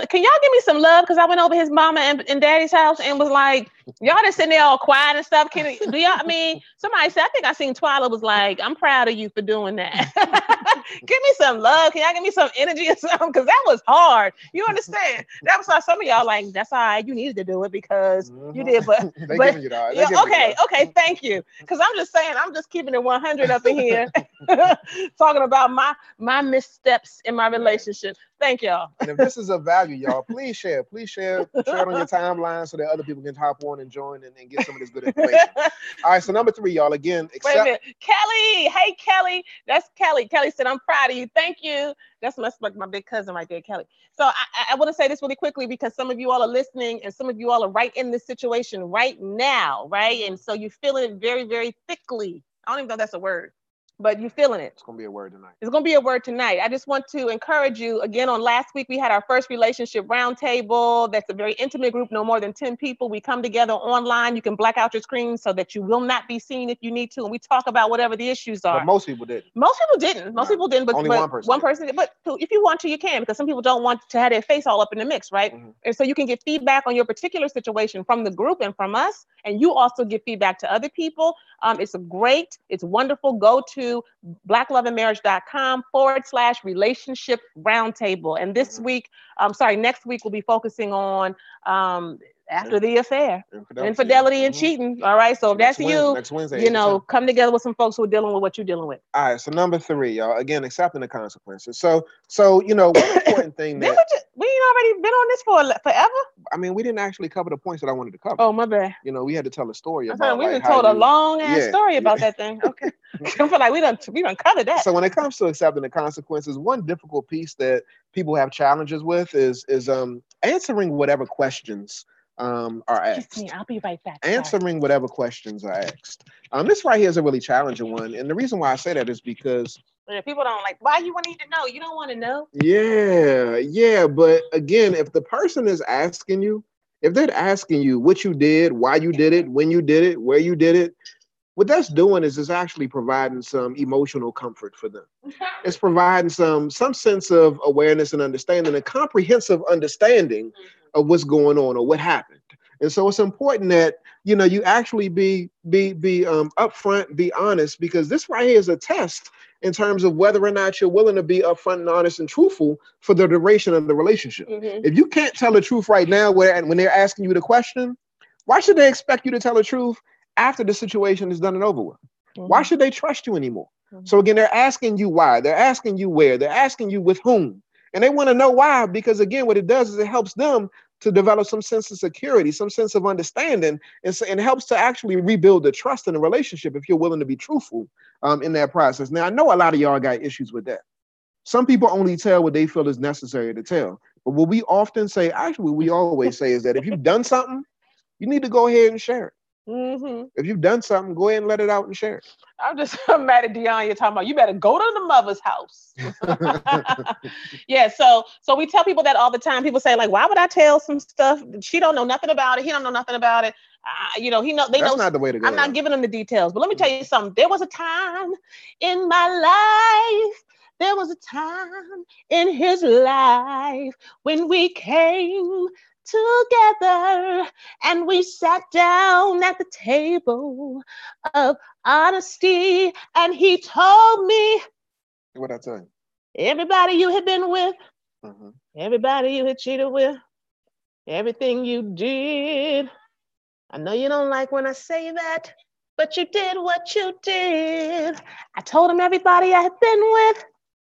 Can y'all give me some love? Because I went over his mama and daddy's house and was like, y'all just sitting there all quiet and stuff. Somebody said, I think I seen Twyla was like, I'm proud of you for doing that. Give me some love. Can y'all give me some energy or something? Because that was hard. You understand? That was why some of y'all like, that's all right. You needed to do it because you did. But okay, thank you. Because I'm just saying, I'm just keeping it 100 up in here. talking about my missteps in my relationship. Thank y'all. And if this is of value, y'all, please share it on your timeline so that other people can hop on and join and get some of this good information. All right, so number 3, y'all, again, Wait a minute. Kelly, hey Kelly, that's Kelly. Kelly said, "I'm proud of you. Thank you." That's my big cousin right there, Kelly. So I want to say this really quickly because some of you all are listening and some of you all are right in this situation right now, right? And so you're feeling it very, very thickly. I don't even know if that's a word, but you're feeling it. It's going to be a word tonight. It's going to be a word tonight. I just want to encourage you. Again, on last week, we had our first relationship roundtable. That's a very intimate group, no more than 10 people. We come together online. You can black out your screen so that you will not be seen if you need to. And we talk about whatever the issues are. But most people didn't. Most people didn't. Most people didn't. But only one person. One person did. But if you want to, you can, because some people don't want to have their face all up in the mix, right? Mm-hmm. And so you can get feedback on your particular situation from the group and from us. And you also give feedback to other people. It's it's wonderful. Go to blackloveandmarriage.com/relationship roundtable. And this week, next week, we'll be focusing on after the affair, infidelity and cheating. All right. So if that's you, next Wednesday, come together with some folks who are dealing with what you're dealing with. All right. So number 3, y'all, again, accepting the consequences. So one important thing that we ain't already been on this for forever. I mean, we didn't actually cover the points that I wanted to cover. Oh, my bad. We had to tell a story about. We told a long ass story about that thing. Okay. I feel like we done covered that. So when it comes to accepting the consequences, one difficult piece that people have challenges with is answering whatever questions are asked. I'll be right back. Answering whatever questions are asked. This right here is a really challenging one, and the reason why I say that is because people don't why you need to know. You don't want to know. Yeah. But again, if the person is asking you, if they're asking you what you did, why you did it, when you did it, where you did it, what that's doing is it's actually providing some emotional comfort for them. It's providing some sense of awareness and understanding, a comprehensive understanding of what's going on or what happened. And so it's important that you actually be upfront, be honest, because this right here is a test in terms of whether or not you're willing to be upfront and honest and truthful for the duration of the relationship. Mm-hmm. If you can't tell the truth right now, when they're asking you the question, why should they expect you to tell the truth after the situation is done and over with? Mm-hmm. Why should they trust you anymore? Mm-hmm. So again, they're asking you why, they're asking you where, they're asking you with whom. And they want to know why, because again, what it does is it helps them to develop some sense of security, some sense of understanding, and helps to actually rebuild the trust in the relationship if you're willing to be truthful in that process. Now, I know a lot of y'all got issues with that. Some people only tell what they feel is necessary to tell. But what we often say, actually, what we always say is that if you've done something, you need to go ahead and share it. Mm-hmm. If you've done something, go ahead and let it out and share it. I'm mad at Dion. You're talking about you better go to the mother's house. Yeah, so we tell people that all the time. People say why would I tell some stuff? She don't know nothing about it. He don't know nothing about it. That's not the way to go. I'm not giving them the details, but let me tell you something. There was a time in my life. There was a time in his life when we came together and we sat down at the table of honesty, and he told me, what I tell you? Everybody you had been with, everybody you had cheated with, everything you did. I know you don't like when I say that, but you did what you did. I told him everybody I had been with,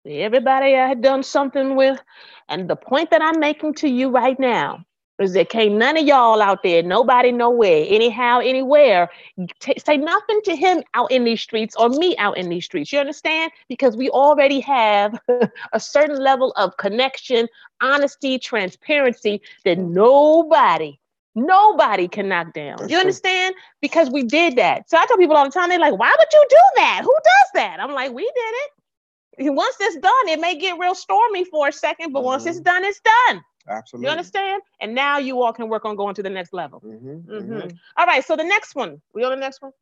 everybody I had done something with. And the point that I'm making to you right now is there can't none of y'all out there, nobody, nowhere, anyhow, anywhere, say nothing to him out in these streets or me out in these streets. You understand? Because we already have a certain level of connection, honesty, transparency that nobody can knock down. That's you understand? True. Because we did that. So I tell people all the time, they're like, why would you do that? Who does that? I'm like, we did it. Once it's done, it may get real stormy for a second, but once it's done, it's done. Absolutely. You understand? And now you all can work on going to the next level. All right. So the next one. We on the next one?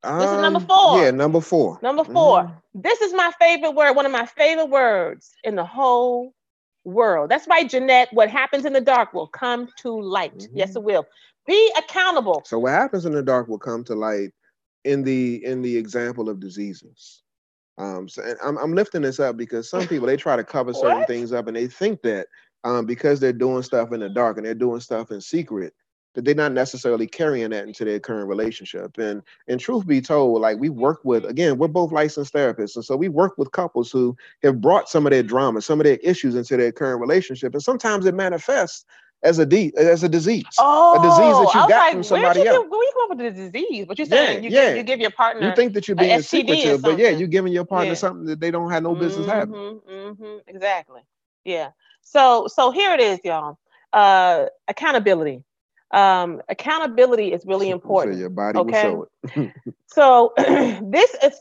This is number 4. Yeah, number 4. Number 4. This is my favorite word. One of my favorite words in the whole world. That's right, Jeanette. What happens in the dark will come to light. Yes, it will. Be accountable. So what happens in the dark will come to light in the example of diseases. So I'm lifting this up because some people, they try to cover certain things up, and they think that because they're doing stuff in the dark and they're doing stuff in secret, that they're not necessarily carrying that into their current relationship. And truth be told, like we work with, again, we're both licensed therapists. And so we work with couples who have brought some of their drama, some of their issues into their current relationship. And sometimes it manifests as a disease. Oh, a disease that you got like, from somebody else. Where you come up with the disease? But you're saying you give your partner. You think that you're being secretive, but you're giving your partner something that they don't have no business having. Exactly. Yeah. So here it is, y'all. Accountability. Accountability is really important. So your body will show it. So this is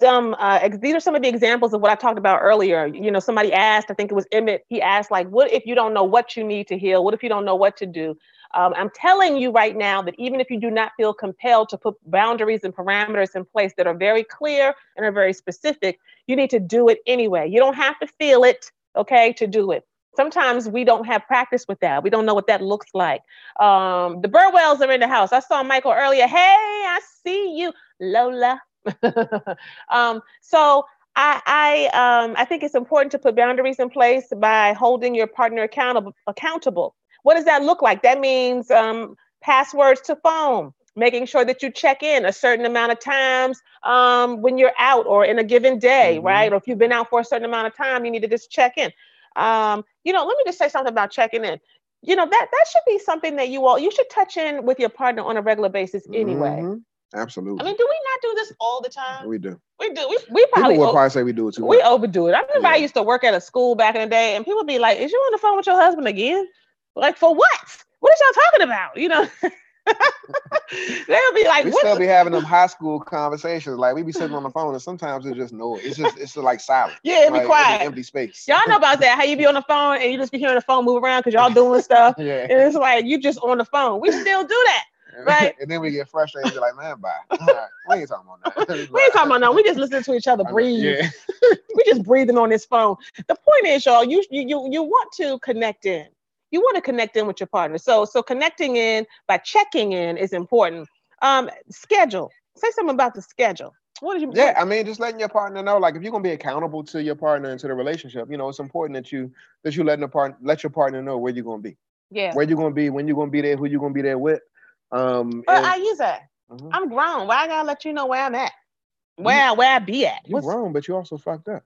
these are some of the examples of what I talked about earlier. You know, somebody asked, I think it was Emmett, he asked, like, what if you don't know what you need to heal? What if you don't know what to do? I'm telling you right now that even if you do not feel compelled to put boundaries and parameters in place that are very clear and are very specific, you need to do it anyway. You don't have to feel it, okay, to do it. Sometimes we don't have practice with that. We don't know what that looks like. The Burwells are in the house. I saw Michael earlier. Hey, I see you, Lola. So I think it's important to put boundaries in place by holding your partner accountable. What does that look like? That means passwords to phone, making sure that you check in a certain amount of times when you're out or in a given day, right? Or if you've been out for a certain amount of time, you need to just check in. You know, let me just say something about checking in. You know, that should be something that you should touch in with your partner on a regular basis anyway. Absolutely. I mean, do we not do this all the time? We do. We do. We probably people will probably say we do it too much. We overdo it. I remember I used to work at a school back in the day, and people would be like, "Is you on the phone with your husband again? Like, for what? What are y'all talking about?" You know. They'll be like, we still be having them high school conversations. Like we be sitting on the phone, and sometimes it's just noise. It's just like silent. Yeah, it'd be quiet, empty space. Y'all know about that? How you be on the phone and you just be hearing the phone move around because y'all doing stuff. And it's like you just on the phone. We still do that, right? And then we get frustrated. We're like, man, bye. All right, we ain't talking about that. We ain't talking about no. We just listen to each other breathe. Yeah. We just breathing on this phone. The point is, y'all, you want to connect in. You want to connect in with your partner. So connecting in by checking in is important. Schedule. Say something about the schedule. What did you? Yeah, I mean, just letting your partner know, like, if you're gonna be accountable to your partner and to the relationship, you know, it's important that you let your partner know where you're gonna be. Yeah. Where you're gonna be, when you're gonna be there, who you're gonna be there with. Ayize, I'm grown. Why I gotta let you know where I'm at? Where I be at? You're grown, but you also fucked up.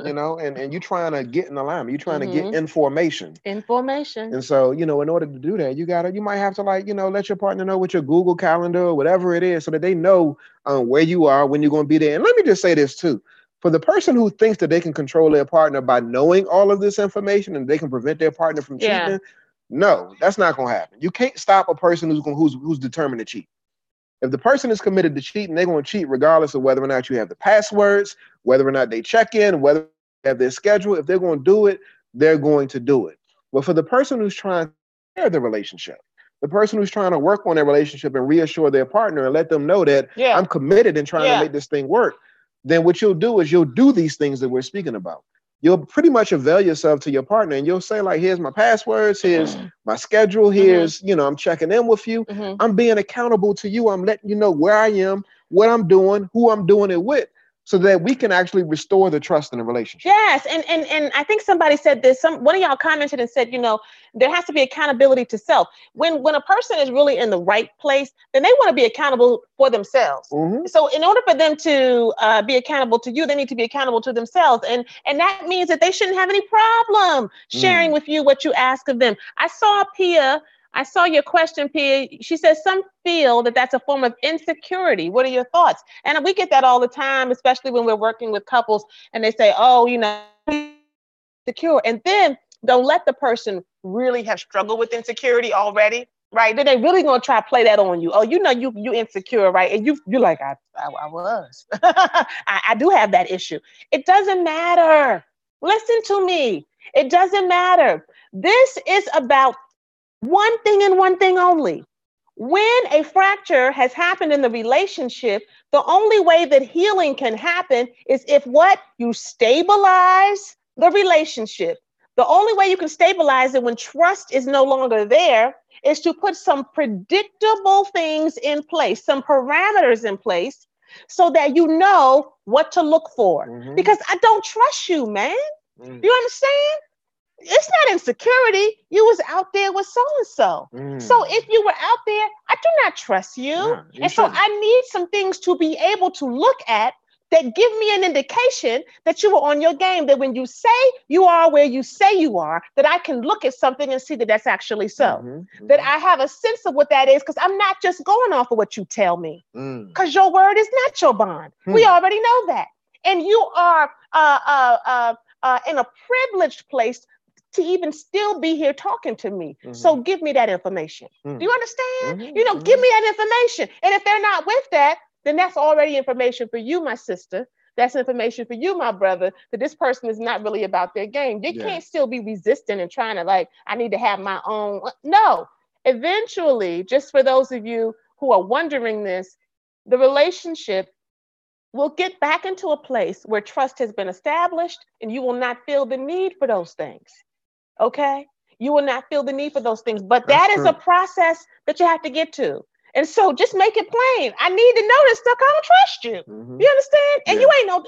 You know, and you're trying to get in alignment. You're trying to get information. And so, you know, in order to do that, you might have to, like, you know, let your partner know with your Google Calendar or whatever it is, so that they know where you are, when you're going to be there. And let me just say this too. For the person who thinks that they can control their partner by knowing all of this information and they can prevent their partner from cheating, no, that's not going to happen. You can't stop a person who's determined to cheat. If the person is committed to cheating, they're going to cheat regardless of whether or not you have the passwords, whether or not they check in, whether they have their schedule. If they're going to do it, they're going to do it. But for the person who's trying to repair the relationship, the person who's trying to work on their relationship and reassure their partner and let them know that I'm committed and trying to make this thing work, then what you'll do is you'll do these things that we're speaking about. You'll pretty much avail yourself to your partner and you'll say, like, here's my passwords, here's my schedule, here's, you know, I'm checking in with you. I'm being accountable to you. I'm letting you know where I am, what I'm doing, who I'm doing it with, so that we can actually restore the trust in the relationship. Yes, and I think somebody said this. One of y'all commented and said, you know, there has to be accountability to self. When a person is really in the right place, then they want to be accountable for themselves. So in order for them to be accountable to you, they need to be accountable to themselves, and that means that they shouldn't have any problem sharing with you what you ask of them. I saw your question, Pia. She says some feel that that's a form of insecurity. What are your thoughts? And we get that all the time, especially when we're working with couples and they say, oh, you know, insecure. And then don't let the person really have struggled with insecurity already, right? Then they really going to try to play that on you. Oh, you know, you insecure, right? And you're like, I was. I do have that issue. It doesn't matter. Listen to me. It doesn't matter. This is about one thing and one thing only. When a fracture has happened in the relationship, the only way that healing can happen is if you stabilize the relationship. The only way you can stabilize it when trust is no longer there is to put some predictable things in place, some parameters in place, so that you know what to look for. Because I don't trust you, man. You understand? It's not insecurity. You was out there with so-and-so. So if you were out there, I do not trust you. Nah, and so I need some things to be able to look at that give me an indication that you were on your game, that when you say you are where you say you are, that I can look at something and see that that's actually so. That I have a sense of what that is, because I'm not just going off of what you tell me, because your word is not your bond. We already know that. And you are in a privileged place to even still be here talking to me. So give me that information. Do you understand? You know, give me that information. And if they're not with that, then that's already information for you, my sister. That's information for you, my brother, that this person is not really about their game. You can't still be resistant and trying to like, I need to have my own. No, eventually, just for those of you who are wondering this, the relationship will get back into a place where trust has been established and you will not feel the need for those things. Okay? You will not feel the need for those things, but that is a process that you have to get to. And so just make it plain. I need to know this stuff. I don't trust you. You understand? And you ain't on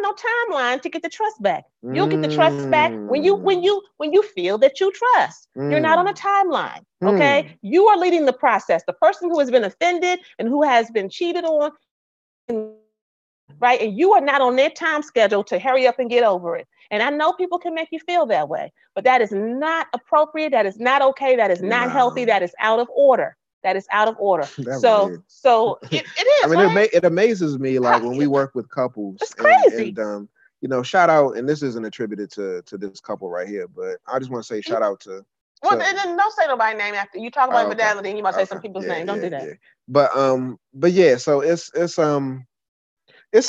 no timeline to get the trust back. You'll get the trust back when you feel that you trust. You're not on a timeline. Okay? You are leading the process. The person who has been offended and who has been cheated on, right? And you are not on their time schedule to hurry up and get over it. And I know people can make you feel that way, but that is not appropriate. That is not okay. That is not healthy. That is out of order. That is out of order. So it is. I mean, it amazes me, like when we work with couples. It's crazy. And you know, shout out, and this isn't attributed to this couple right here, but I just want to say shout out to. Well, then don't say nobody's name after you talk about infidelity, and you might say some people's name. Don't do that. Yeah. But yeah, so it's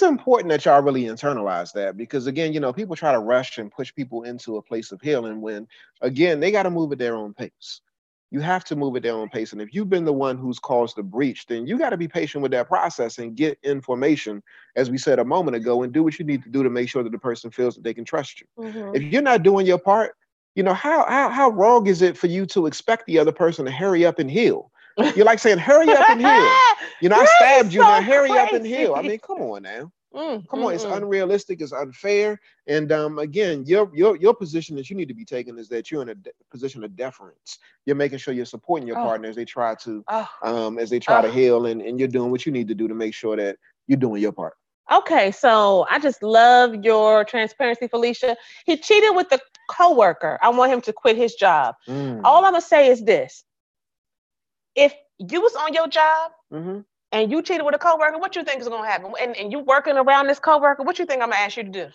important that y'all really internalize that, because again, you know, people try to rush and push people into a place of healing when, again, they got to move at their own pace. You have to move at their own pace. And if you've been the one who's caused the breach, then you got to be patient with that process and get information, as we said a moment ago, and do what you need to do to make sure that the person feels that they can trust you. If you're not doing your part, you know, how wrong is it for you to expect the other person to hurry up and heal? You're like saying, hurry up and heal. You know, I stabbed you, now hurry up and heal. I mean, come on now. Come on, it's unrealistic, it's unfair. And again, your position that you need to be taking is that you're in a position of deference. You're making sure you're supporting your partner as they try to to heal, and you're doing what you need to do to make sure that you're doing your part. Okay, so I just love your transparency, Felicia. He cheated with a coworker. I want him to quit his job. All I'm gonna say is this: if you was on your job and you cheated with a coworker, what you think is gonna happen? And you working around this coworker, what you think I'm gonna ask you to do?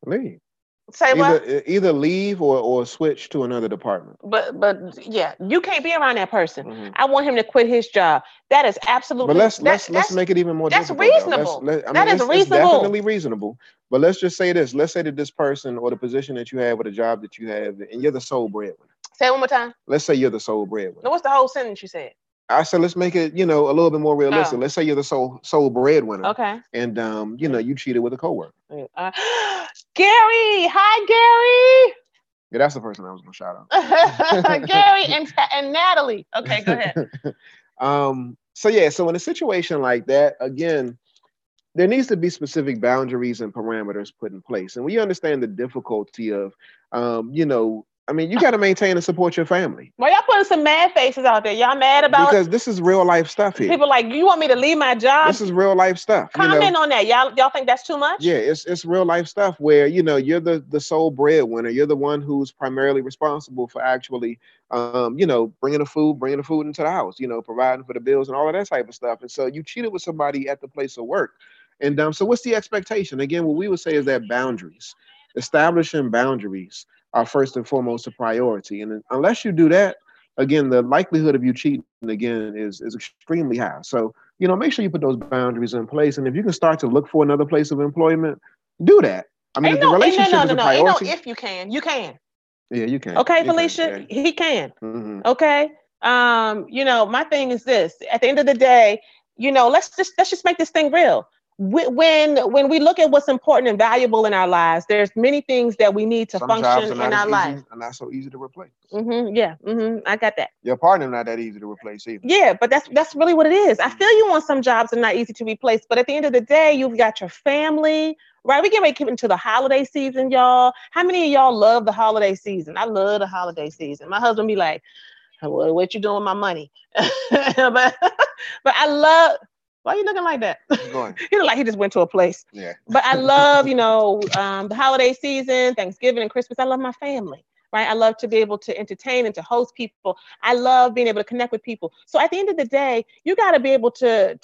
Leave. Say what? Either leave or switch to another department. But yeah, you can't be around that person. I want him to quit his job. That is absolutely. But let's make it even more. That's difficult, reasonable. That is reasonable. It's definitely reasonable. But let's just say this. Let's say that this person or the position that you have or the job that you have, and you're the sole breadwinner. Say it one more time. Let's say you're the sole breadwinner. No, what's the whole sentence you said? I said, let's make it, you know, a little bit more realistic. Let's say you're the sole breadwinner. Okay. And, you know, you cheated with a coworker. Gary. Hi, Gary. Yeah, that's the person I was going to shout out. Gary and Natalie. Okay, go ahead. So in a situation like that, again, there needs to be specific boundaries and parameters put in place. And we understand the difficulty of, you know, I mean, you got to maintain and support your family. Well, y'all putting some mad faces out there. Y'all mad about because this is real life stuff here. People like, you want me to leave my job? This is real life stuff. Comment on that. Y'all think that's too much? Yeah, it's real life stuff where, you know, you're the sole breadwinner. You're the one who's primarily responsible for actually, you know, bringing the food into the house, you know, providing for the bills and all of that type of stuff. And so you cheated with somebody at the place of work. And so what's the expectation? Again, what we would say is that boundaries, establishing boundaries are first and foremost a priority. And unless you do that, again, the likelihood of you cheating again is extremely high. So, you know, make sure you put those boundaries in place. And if you can start to look for another place of employment, do that. I mean, if the relationship is a priority. If you can. Yeah, you can. Okay, Felicia, he can. Okay. You know, my thing is this. At the end of the day, you know, let's just make this thing real. when we look at what's important and valuable in our lives, there's many things that we need to function in our life. And not so easy to replace. Yeah, I got that. Your partner not that easy to replace either. Yeah, but that's really what it is. I feel you on some jobs are not easy to replace, but at the end of the day, you've got your family, right? We get ready to get into the holiday season, y'all. How many of y'all love the holiday season? I love the holiday season. My husband be like, what you doing with my money? but I love. Why are you looking like that? He look like he just went to a place. Yeah. But I love, the holiday season, Thanksgiving and Christmas. I love my family, right? I love to be able to entertain and to host people. I love being able to connect with people. So at the end of the day, you got to be able to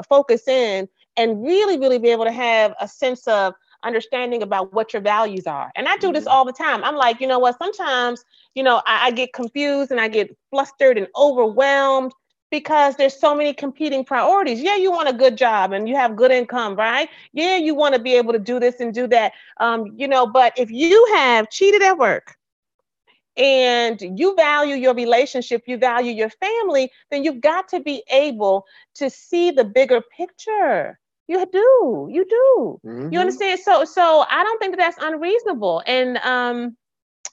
focus in and really, really be able to have a sense of understanding about what your values are. And I do this all the time. I'm like, you know what? Sometimes, I get confused and I get flustered and overwhelmed because there's so many competing priorities. Yeah, you want a good job and you have good income, right? Yeah, you want to be able to do this and do that. But if you have cheated at work and you value your relationship, you value your family, then you've got to be able to see the bigger picture. You do. You understand? So I don't think that's unreasonable. And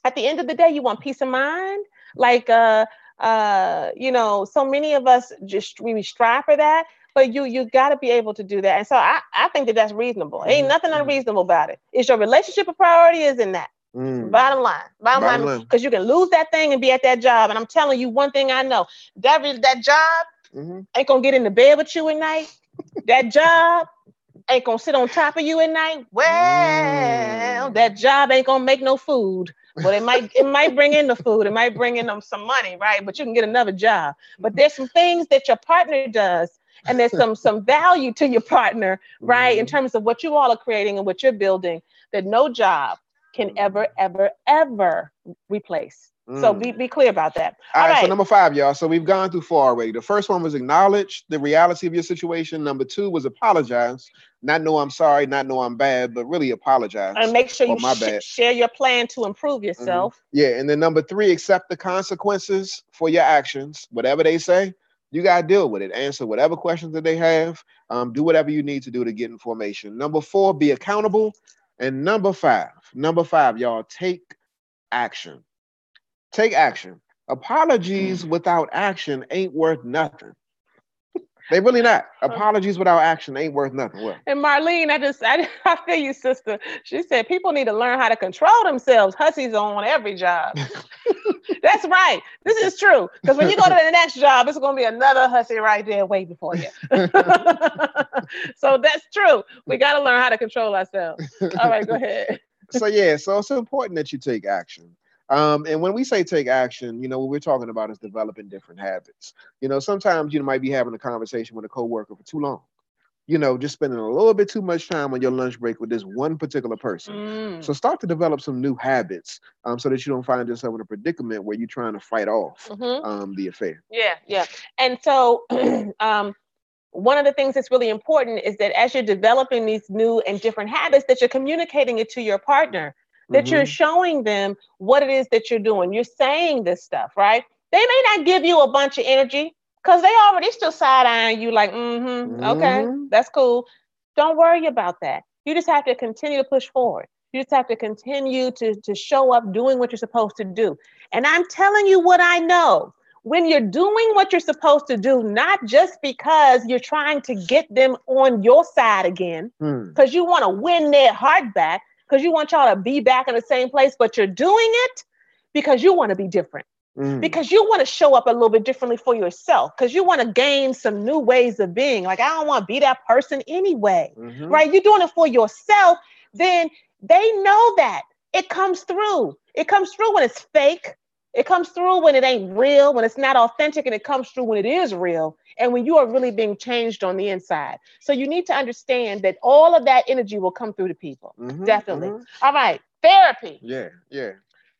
at the end of the day, you want peace of mind. Like, so many of us just we strive for that, but you got to be able to do that. And so I think that's reasonable. Ain't nothing unreasonable about it. Is your relationship a priority? Isn't that? Bottom line, because you can lose that thing and be at that job. And I'm telling you one thing I know, that job ain't gonna get in the bed with you at night. That job ain't gonna sit on top of you at night. Well, that job ain't gonna make no food. But it might bring in the food. It might bring in them some money, right? But you can get another job. But there's some things that your partner does, and there's some value to your partner, right? In terms of what you all are creating and what you're building that no job can ever, ever, ever replace. So be clear about that. All right. So number 5, y'all. So we've gone through 4 already. The first one was acknowledge the reality of your situation. Number 2 was apologize. Not know I'm sorry, not know I'm bad, but really apologize. And make sure you share your plan to improve yourself. Yeah. And then number 3, accept the consequences for your actions. Whatever they say, you got to deal with it. Answer whatever questions that they have. Do whatever you need to do to get information. Number 4, be accountable. And number 5, y'all, take action. Take action. Apologies without action ain't worth nothing. They really not. Apologies without action ain't worth nothing. What? And Marlene, I feel you, sister. She said people need to learn how to control themselves. Hussies on every job. That's right. This is true. Because when you go to the next job, it's going to be another hussy right there waiting for you. So that's true. We got to learn how to control ourselves. All right, go ahead. So it's important that you take action. And when we say take action, what we're talking about is developing different habits. Sometimes you might be having a conversation with a coworker for too long. Just spending a little bit too much time on your lunch break with this one particular person. So start to develop some new habits so that you don't find yourself in a predicament where you're trying to fight off the affair. Yeah. And so one of the things that's really important is that as you're developing these new and different habits, that you're communicating it to your partner, that you're showing them what it is that you're doing. You're saying this stuff, right? They may not give you a bunch of energy because they already still side-eyeing you like, okay, that's cool. Don't worry about that. You just have to continue to push forward. You just have to continue to show up doing what you're supposed to do. And I'm telling you what I know. When you're doing what you're supposed to do, not just because you're trying to get them on your side again, because you want to win their heart back, because you want y'all to be back in the same place, but you're doing it because you want to be different. Because you want to show up a little bit differently for yourself, because you want to gain some new ways of being. Like, I don't want to be that person anyway, right? You're doing it for yourself. Then they know that it comes through. It comes through when it's fake. It comes through when it ain't real, when it's not authentic, and it comes through when it is real and when you are really being changed on the inside. So you need to understand that all of that energy will come through to people. Definitely. All right. Therapy. Yeah.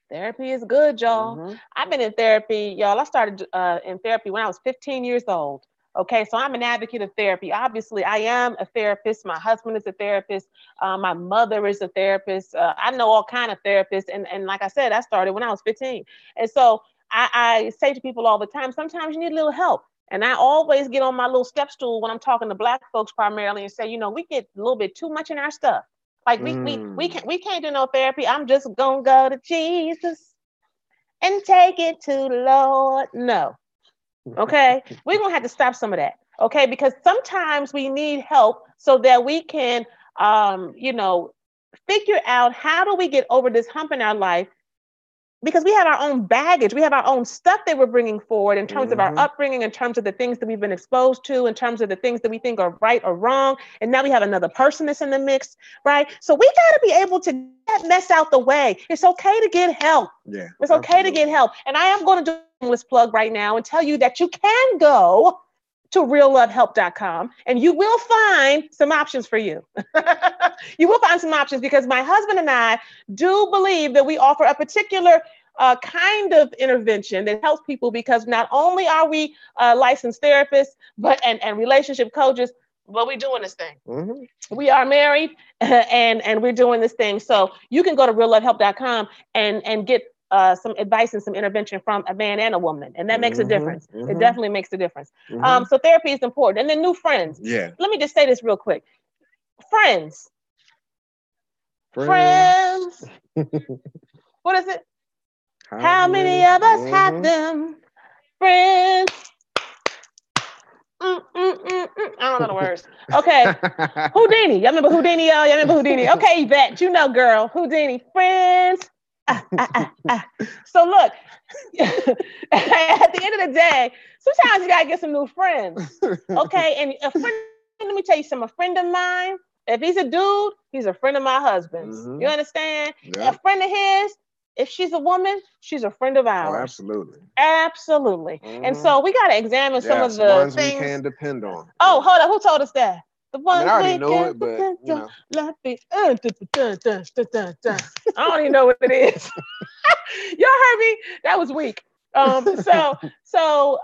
Therapy is good, y'all. I've been in therapy, y'all. I started in therapy when I was 15 years old. Okay, so I'm an advocate of therapy. Obviously, I am a therapist. My husband is a therapist. My mother is a therapist. I know all kinds of therapists. And like I said, I started when I was 15. And so I say to people all the time, sometimes you need a little help. And I always get on my little step stool when I'm talking to Black folks primarily and say, you know, we get a little bit too much in our stuff. Like we can't do no therapy. I'm just gonna go to Jesus and take it to the Lord. No. Okay. We're gonna have to stop some of that. Okay, because sometimes we need help so that we can you know, figure out how do we get over this hump in our life, because we have our own baggage, we have our own stuff that we're bringing forward in terms of our upbringing, in terms of the things that we've been exposed to, in terms of the things that we think are right or wrong. And now we have another person that's in the mix, right? So we got to be able to get that mess out the way. It's okay to get help. Yeah, it's okay to get help. And I am going to do a shameless plug right now and tell you that you can go to reallovehelp.com and you will find some options for you. You will find some options, because my husband and I do believe that we offer a particular kind of intervention that helps people, because not only are we licensed therapists and relationship coaches, but we're doing this thing. We are married and we're doing this thing. So you can go to reallovehelp.com and get some advice and some intervention from a man and a woman. And that makes a difference. It definitely makes a difference. So therapy is important. And then new friends. Yeah. Let me just say this real quick. Friends. What is it? How many of us have them? Friends. I don't know the words. Okay. Houdini. Y'all remember Houdini, y'all? Y'all remember Houdini? Okay, Yvette, you know, girl. Houdini. Friends. So look, at the end of the day, sometimes you gotta get some new friends. Okay. And a friend, let me tell you something, a friend of mine, if he's a dude, he's a friend of my husband's. You understand? Yeah. A friend of his, if she's a woman, she's a friend of ours. Oh, absolutely. Absolutely. And so we got to examine some of the ones things we can depend on. Oh, hold on. Who told us that? The ones I already know it, but you know. I don't even know what it is. Y'all heard me? That was weak. So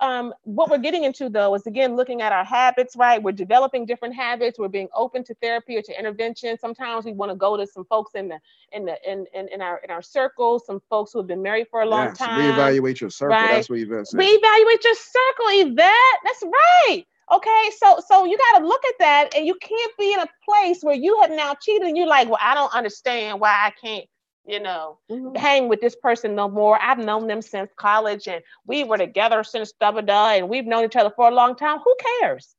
what we're getting into, though, is again looking at our habits, right? We're developing different habits. We're being open to therapy or to intervention. Sometimes we want to go to some folks in our circles, some folks who have been married for a long time. Reevaluate your circle. Right? That's what Yvette said. Reevaluate your circle, Yvette. That's right. Okay, so you got to look at that, and you can't be in a place where you have now cheated and you're like, well, I don't understand why I can't, you know, hang with this person no more. I've known them since college and we were together since da-da-da, and we've known each other for a long time. Who cares?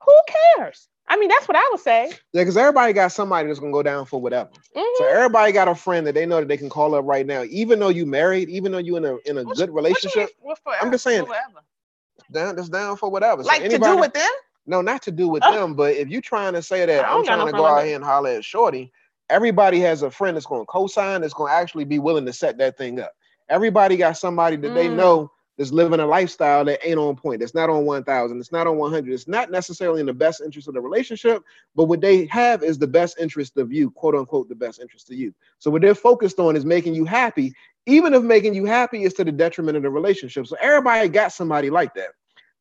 Who cares? I mean, that's what I would say. Yeah, because everybody got somebody that's going to go down for whatever. So everybody got a friend that they know that they can call up right now, even though you married, even though you're in a good relationship. I'm just saying. That's down for whatever. Like so anybody, to do with them? No, not to do with them, but if you're trying to say that I'm trying to go out here and holler at Shorty, everybody has a friend that's going to co-sign, that's going to actually be willing to set that thing up. Everybody got somebody that they know that's living a lifestyle that ain't on point. That's not on 1,000. It's not on 100. It's not necessarily in the best interest of the relationship, but what they have is the best interest of you, quote unquote, the best interest of you. So what they're focused on is making you happy, even if making you happy is to the detriment of the relationship. So everybody got somebody like that.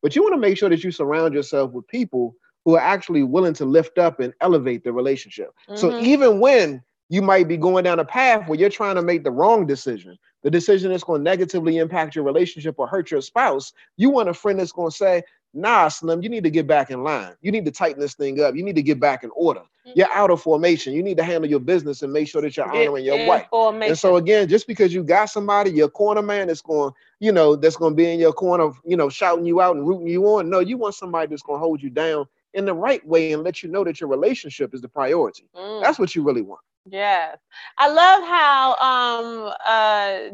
But you want to make sure that you surround yourself with people who are actually willing to lift up and elevate the relationship. So even when you might be going down a path where you're trying to make the wrong decision, the decision that's going to negatively impact your relationship or hurt your spouse, you want a friend that's going to say, nah, Slim, you need to get back in line. You need to tighten this thing up. You need to get back in order. You're out of formation. You need to handle your business and make sure that you're honoring your wife. And so again, just because you got somebody, your corner man that's going, you know, that's going to be in your corner, you know, shouting you out and rooting you on. No, you want somebody that's going to hold you down in the right way and let you know that your relationship is the priority. That's what you really want. Yes. I love how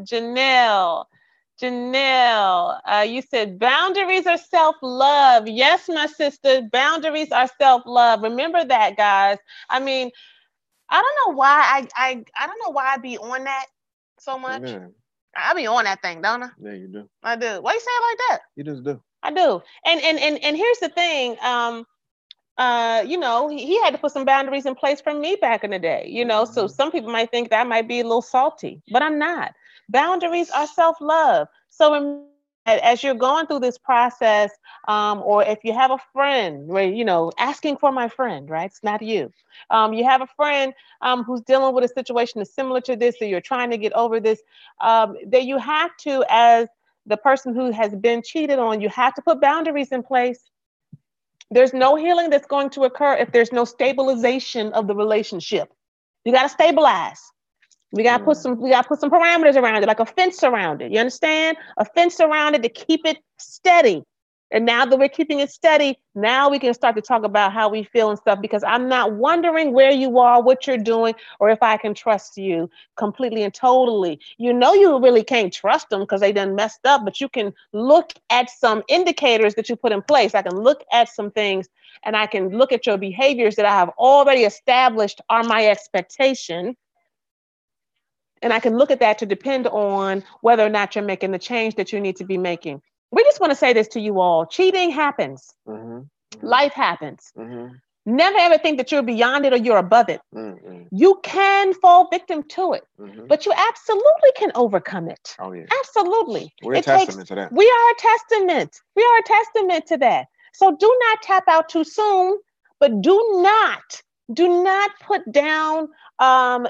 Janelle, you said boundaries are self-love. Yes, my sister, boundaries are self-love. Remember that, guys. I mean, I don't know why I don't know why I be on that so much. Yeah. I be on that thing, don't I? Yeah, you do. I do. Why you say it like that? You just do. I do. And here's the thing. You know, he had to put some boundaries in place for me back in the day, you know, so some people might think that I might be a little salty, but I'm not. Boundaries are self-love. So as you're going through this process, or if you have a friend where, you know, asking for my friend, right? It's not you. You have a friend who's dealing with a situation that's similar to this, or you're trying to get over this, that you have to, as the person who has been cheated on, you have to put boundaries in place. There's no healing that's going to occur if there's no stabilization of the relationship. You got to stabilize. We got to put some parameters around it, like a fence around it. You understand? A fence around it to keep it steady. And now that we're keeping it steady, now we can start to talk about how we feel and stuff, because I'm not wondering where you are, what you're doing, or if I can trust you completely and totally. You know, you really can't trust them because they done messed up, but you can look at some indicators that you put in place. I can look at some things, and I can look at your behaviors that I have already established are my expectation. And I can look at that to depend on whether or not you're making the change that you need to be making. We just want to say this to you all. Cheating happens. Life happens. Never ever think that you're beyond it or you're above it. You can fall victim to it, but you absolutely can overcome it. Oh, yeah. Absolutely. We're a testament to that. We are a testament. We are a testament to that. So do not tap out too soon, but do not put down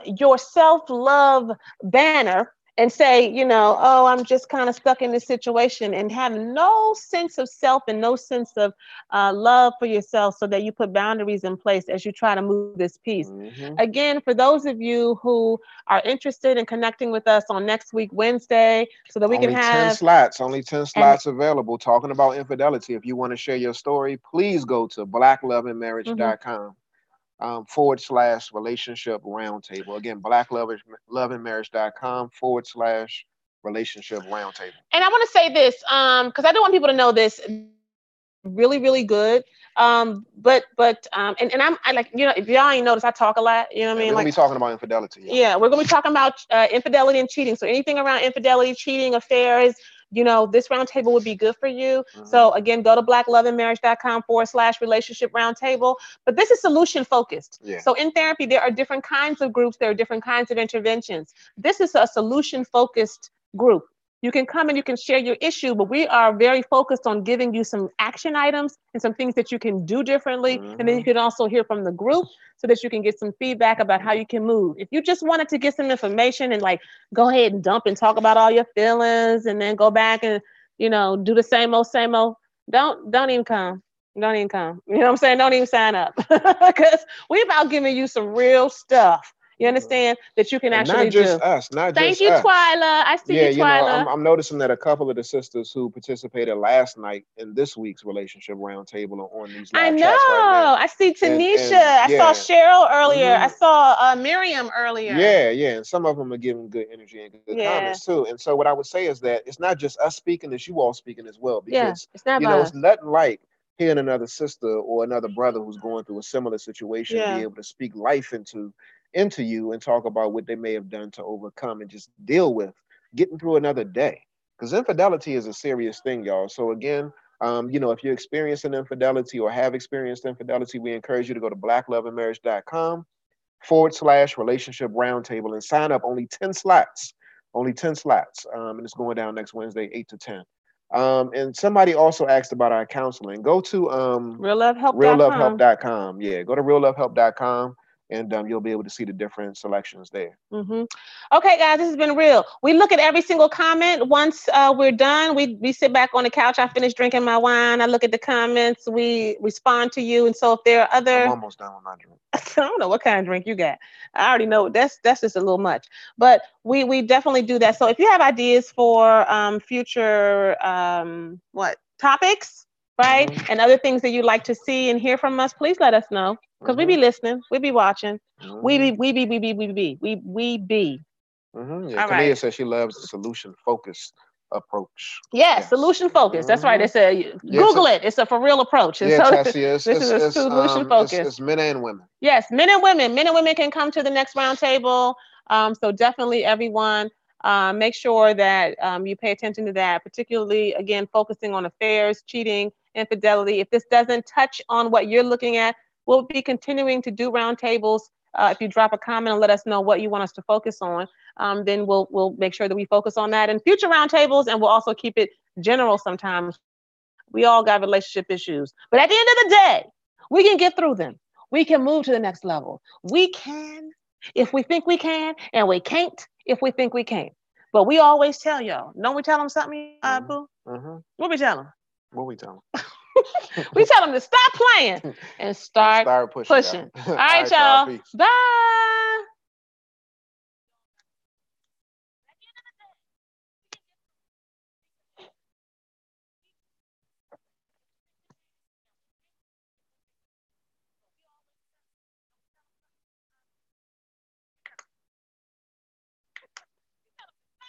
your self-love banner and say, you know, oh, I'm just kind of stuck in this situation, and have no sense of self and no sense of love for yourself, so that you put boundaries in place as you try to move this piece. Again, for those of you who are interested in connecting with us on next week, Wednesday, so that we can have 10 slots available talking about infidelity. If you want to share your story, please go to blackloveandmarriage.com. / relationship roundtable. Again, blackloveandmarriage.com / relationship roundtable. And I want to say this, because I don't want people to know this really, really good. And I like, you know, if y'all ain't noticed, I talk a lot, you know what I mean? We're going to be talking about infidelity. Yeah, we're going to be talking about infidelity and cheating. So anything around infidelity, cheating, affairs, you know, this roundtable would be good for you. So again, go to blackloveandmarriage.com / relationship roundtable. But this is solution focused. Yeah. So in therapy, there are different kinds of groups. There are different kinds of interventions. This is a solution focused group. You can come and you can share your issue, but we are very focused on giving you some action items and some things that you can do differently. And then you can also hear from the group so that you can get some feedback about how you can move. If you just wanted to get some information and like go ahead and dump and talk about all your feelings and then go back and, you know, do the same old, don't even come. Don't even come. You know what I'm saying? Don't even sign up, because we about giving you some real stuff. You understand that you can actually do. Not us. Thank just you, us. Twyla. I see you, Twyla. I'm noticing that a couple of the sisters who participated last night in this week's relationship roundtable are on these live chats right now. I see Tanisha. I saw Cheryl earlier. I saw Miriam earlier. Yeah. And some of them are giving good energy and good comments too. And so what I would say is that it's not just us speaking, it's you all speaking as well. Because it's not it's nothing like hearing another sister or another brother who's going through a similar situation be able to speak life into you and talk about what they may have done to overcome and just deal with getting through another day. Because infidelity is a serious thing, y'all. So again, if you're experiencing infidelity or have experienced infidelity, we encourage you to go to blackloveandmarriage.com / relationship roundtable and sign up. Only 10 slots. And it's going down next Wednesday, 8 to 10. And somebody also asked about our counseling. Go to reallovehelp.com. Yeah, go to reallovehelp.com. And you'll be able to see the different selections there. Okay, guys, this has been real. We look at every single comment. Once we're done, we sit back on the couch. I finish drinking my wine. I look at the comments. We respond to you. And so if there are other... I'm almost done with my drink. I don't know what kind of drink you got. I already know that's just a little much. But we definitely do that. So if you have ideas for future topics, right? And other things that you'd like to see and hear from us, please let us know. Because we be listening, we be watching, we be. Yeah, Kania says she loves the solution-focused approach. Yes, solution-focused. That's right. It's Google it. It's a for real approach. And this is a solution-focused. It's men and women. Yes, men and women. Men and women can come to the next roundtable. So definitely, everyone, make sure that you pay attention to that. Particularly, again, focusing on affairs, cheating, infidelity. If this doesn't touch on what you're looking at, we'll be continuing to do roundtables. If you drop a comment and let us know what you want us to focus on, then we'll make sure that we focus on that in future roundtables, and we'll also keep it general sometimes. We all got relationship issues. But at the end of the day, we can get through them. We can move to the next level. We can if we think we can, and we can't if we think we can't. But we always tell y'all. Don't we tell them something, Boo? Mm-hmm. What we tell them? What we tell them? We tell them to stop playing and start pushing. All right, y'all. Bye.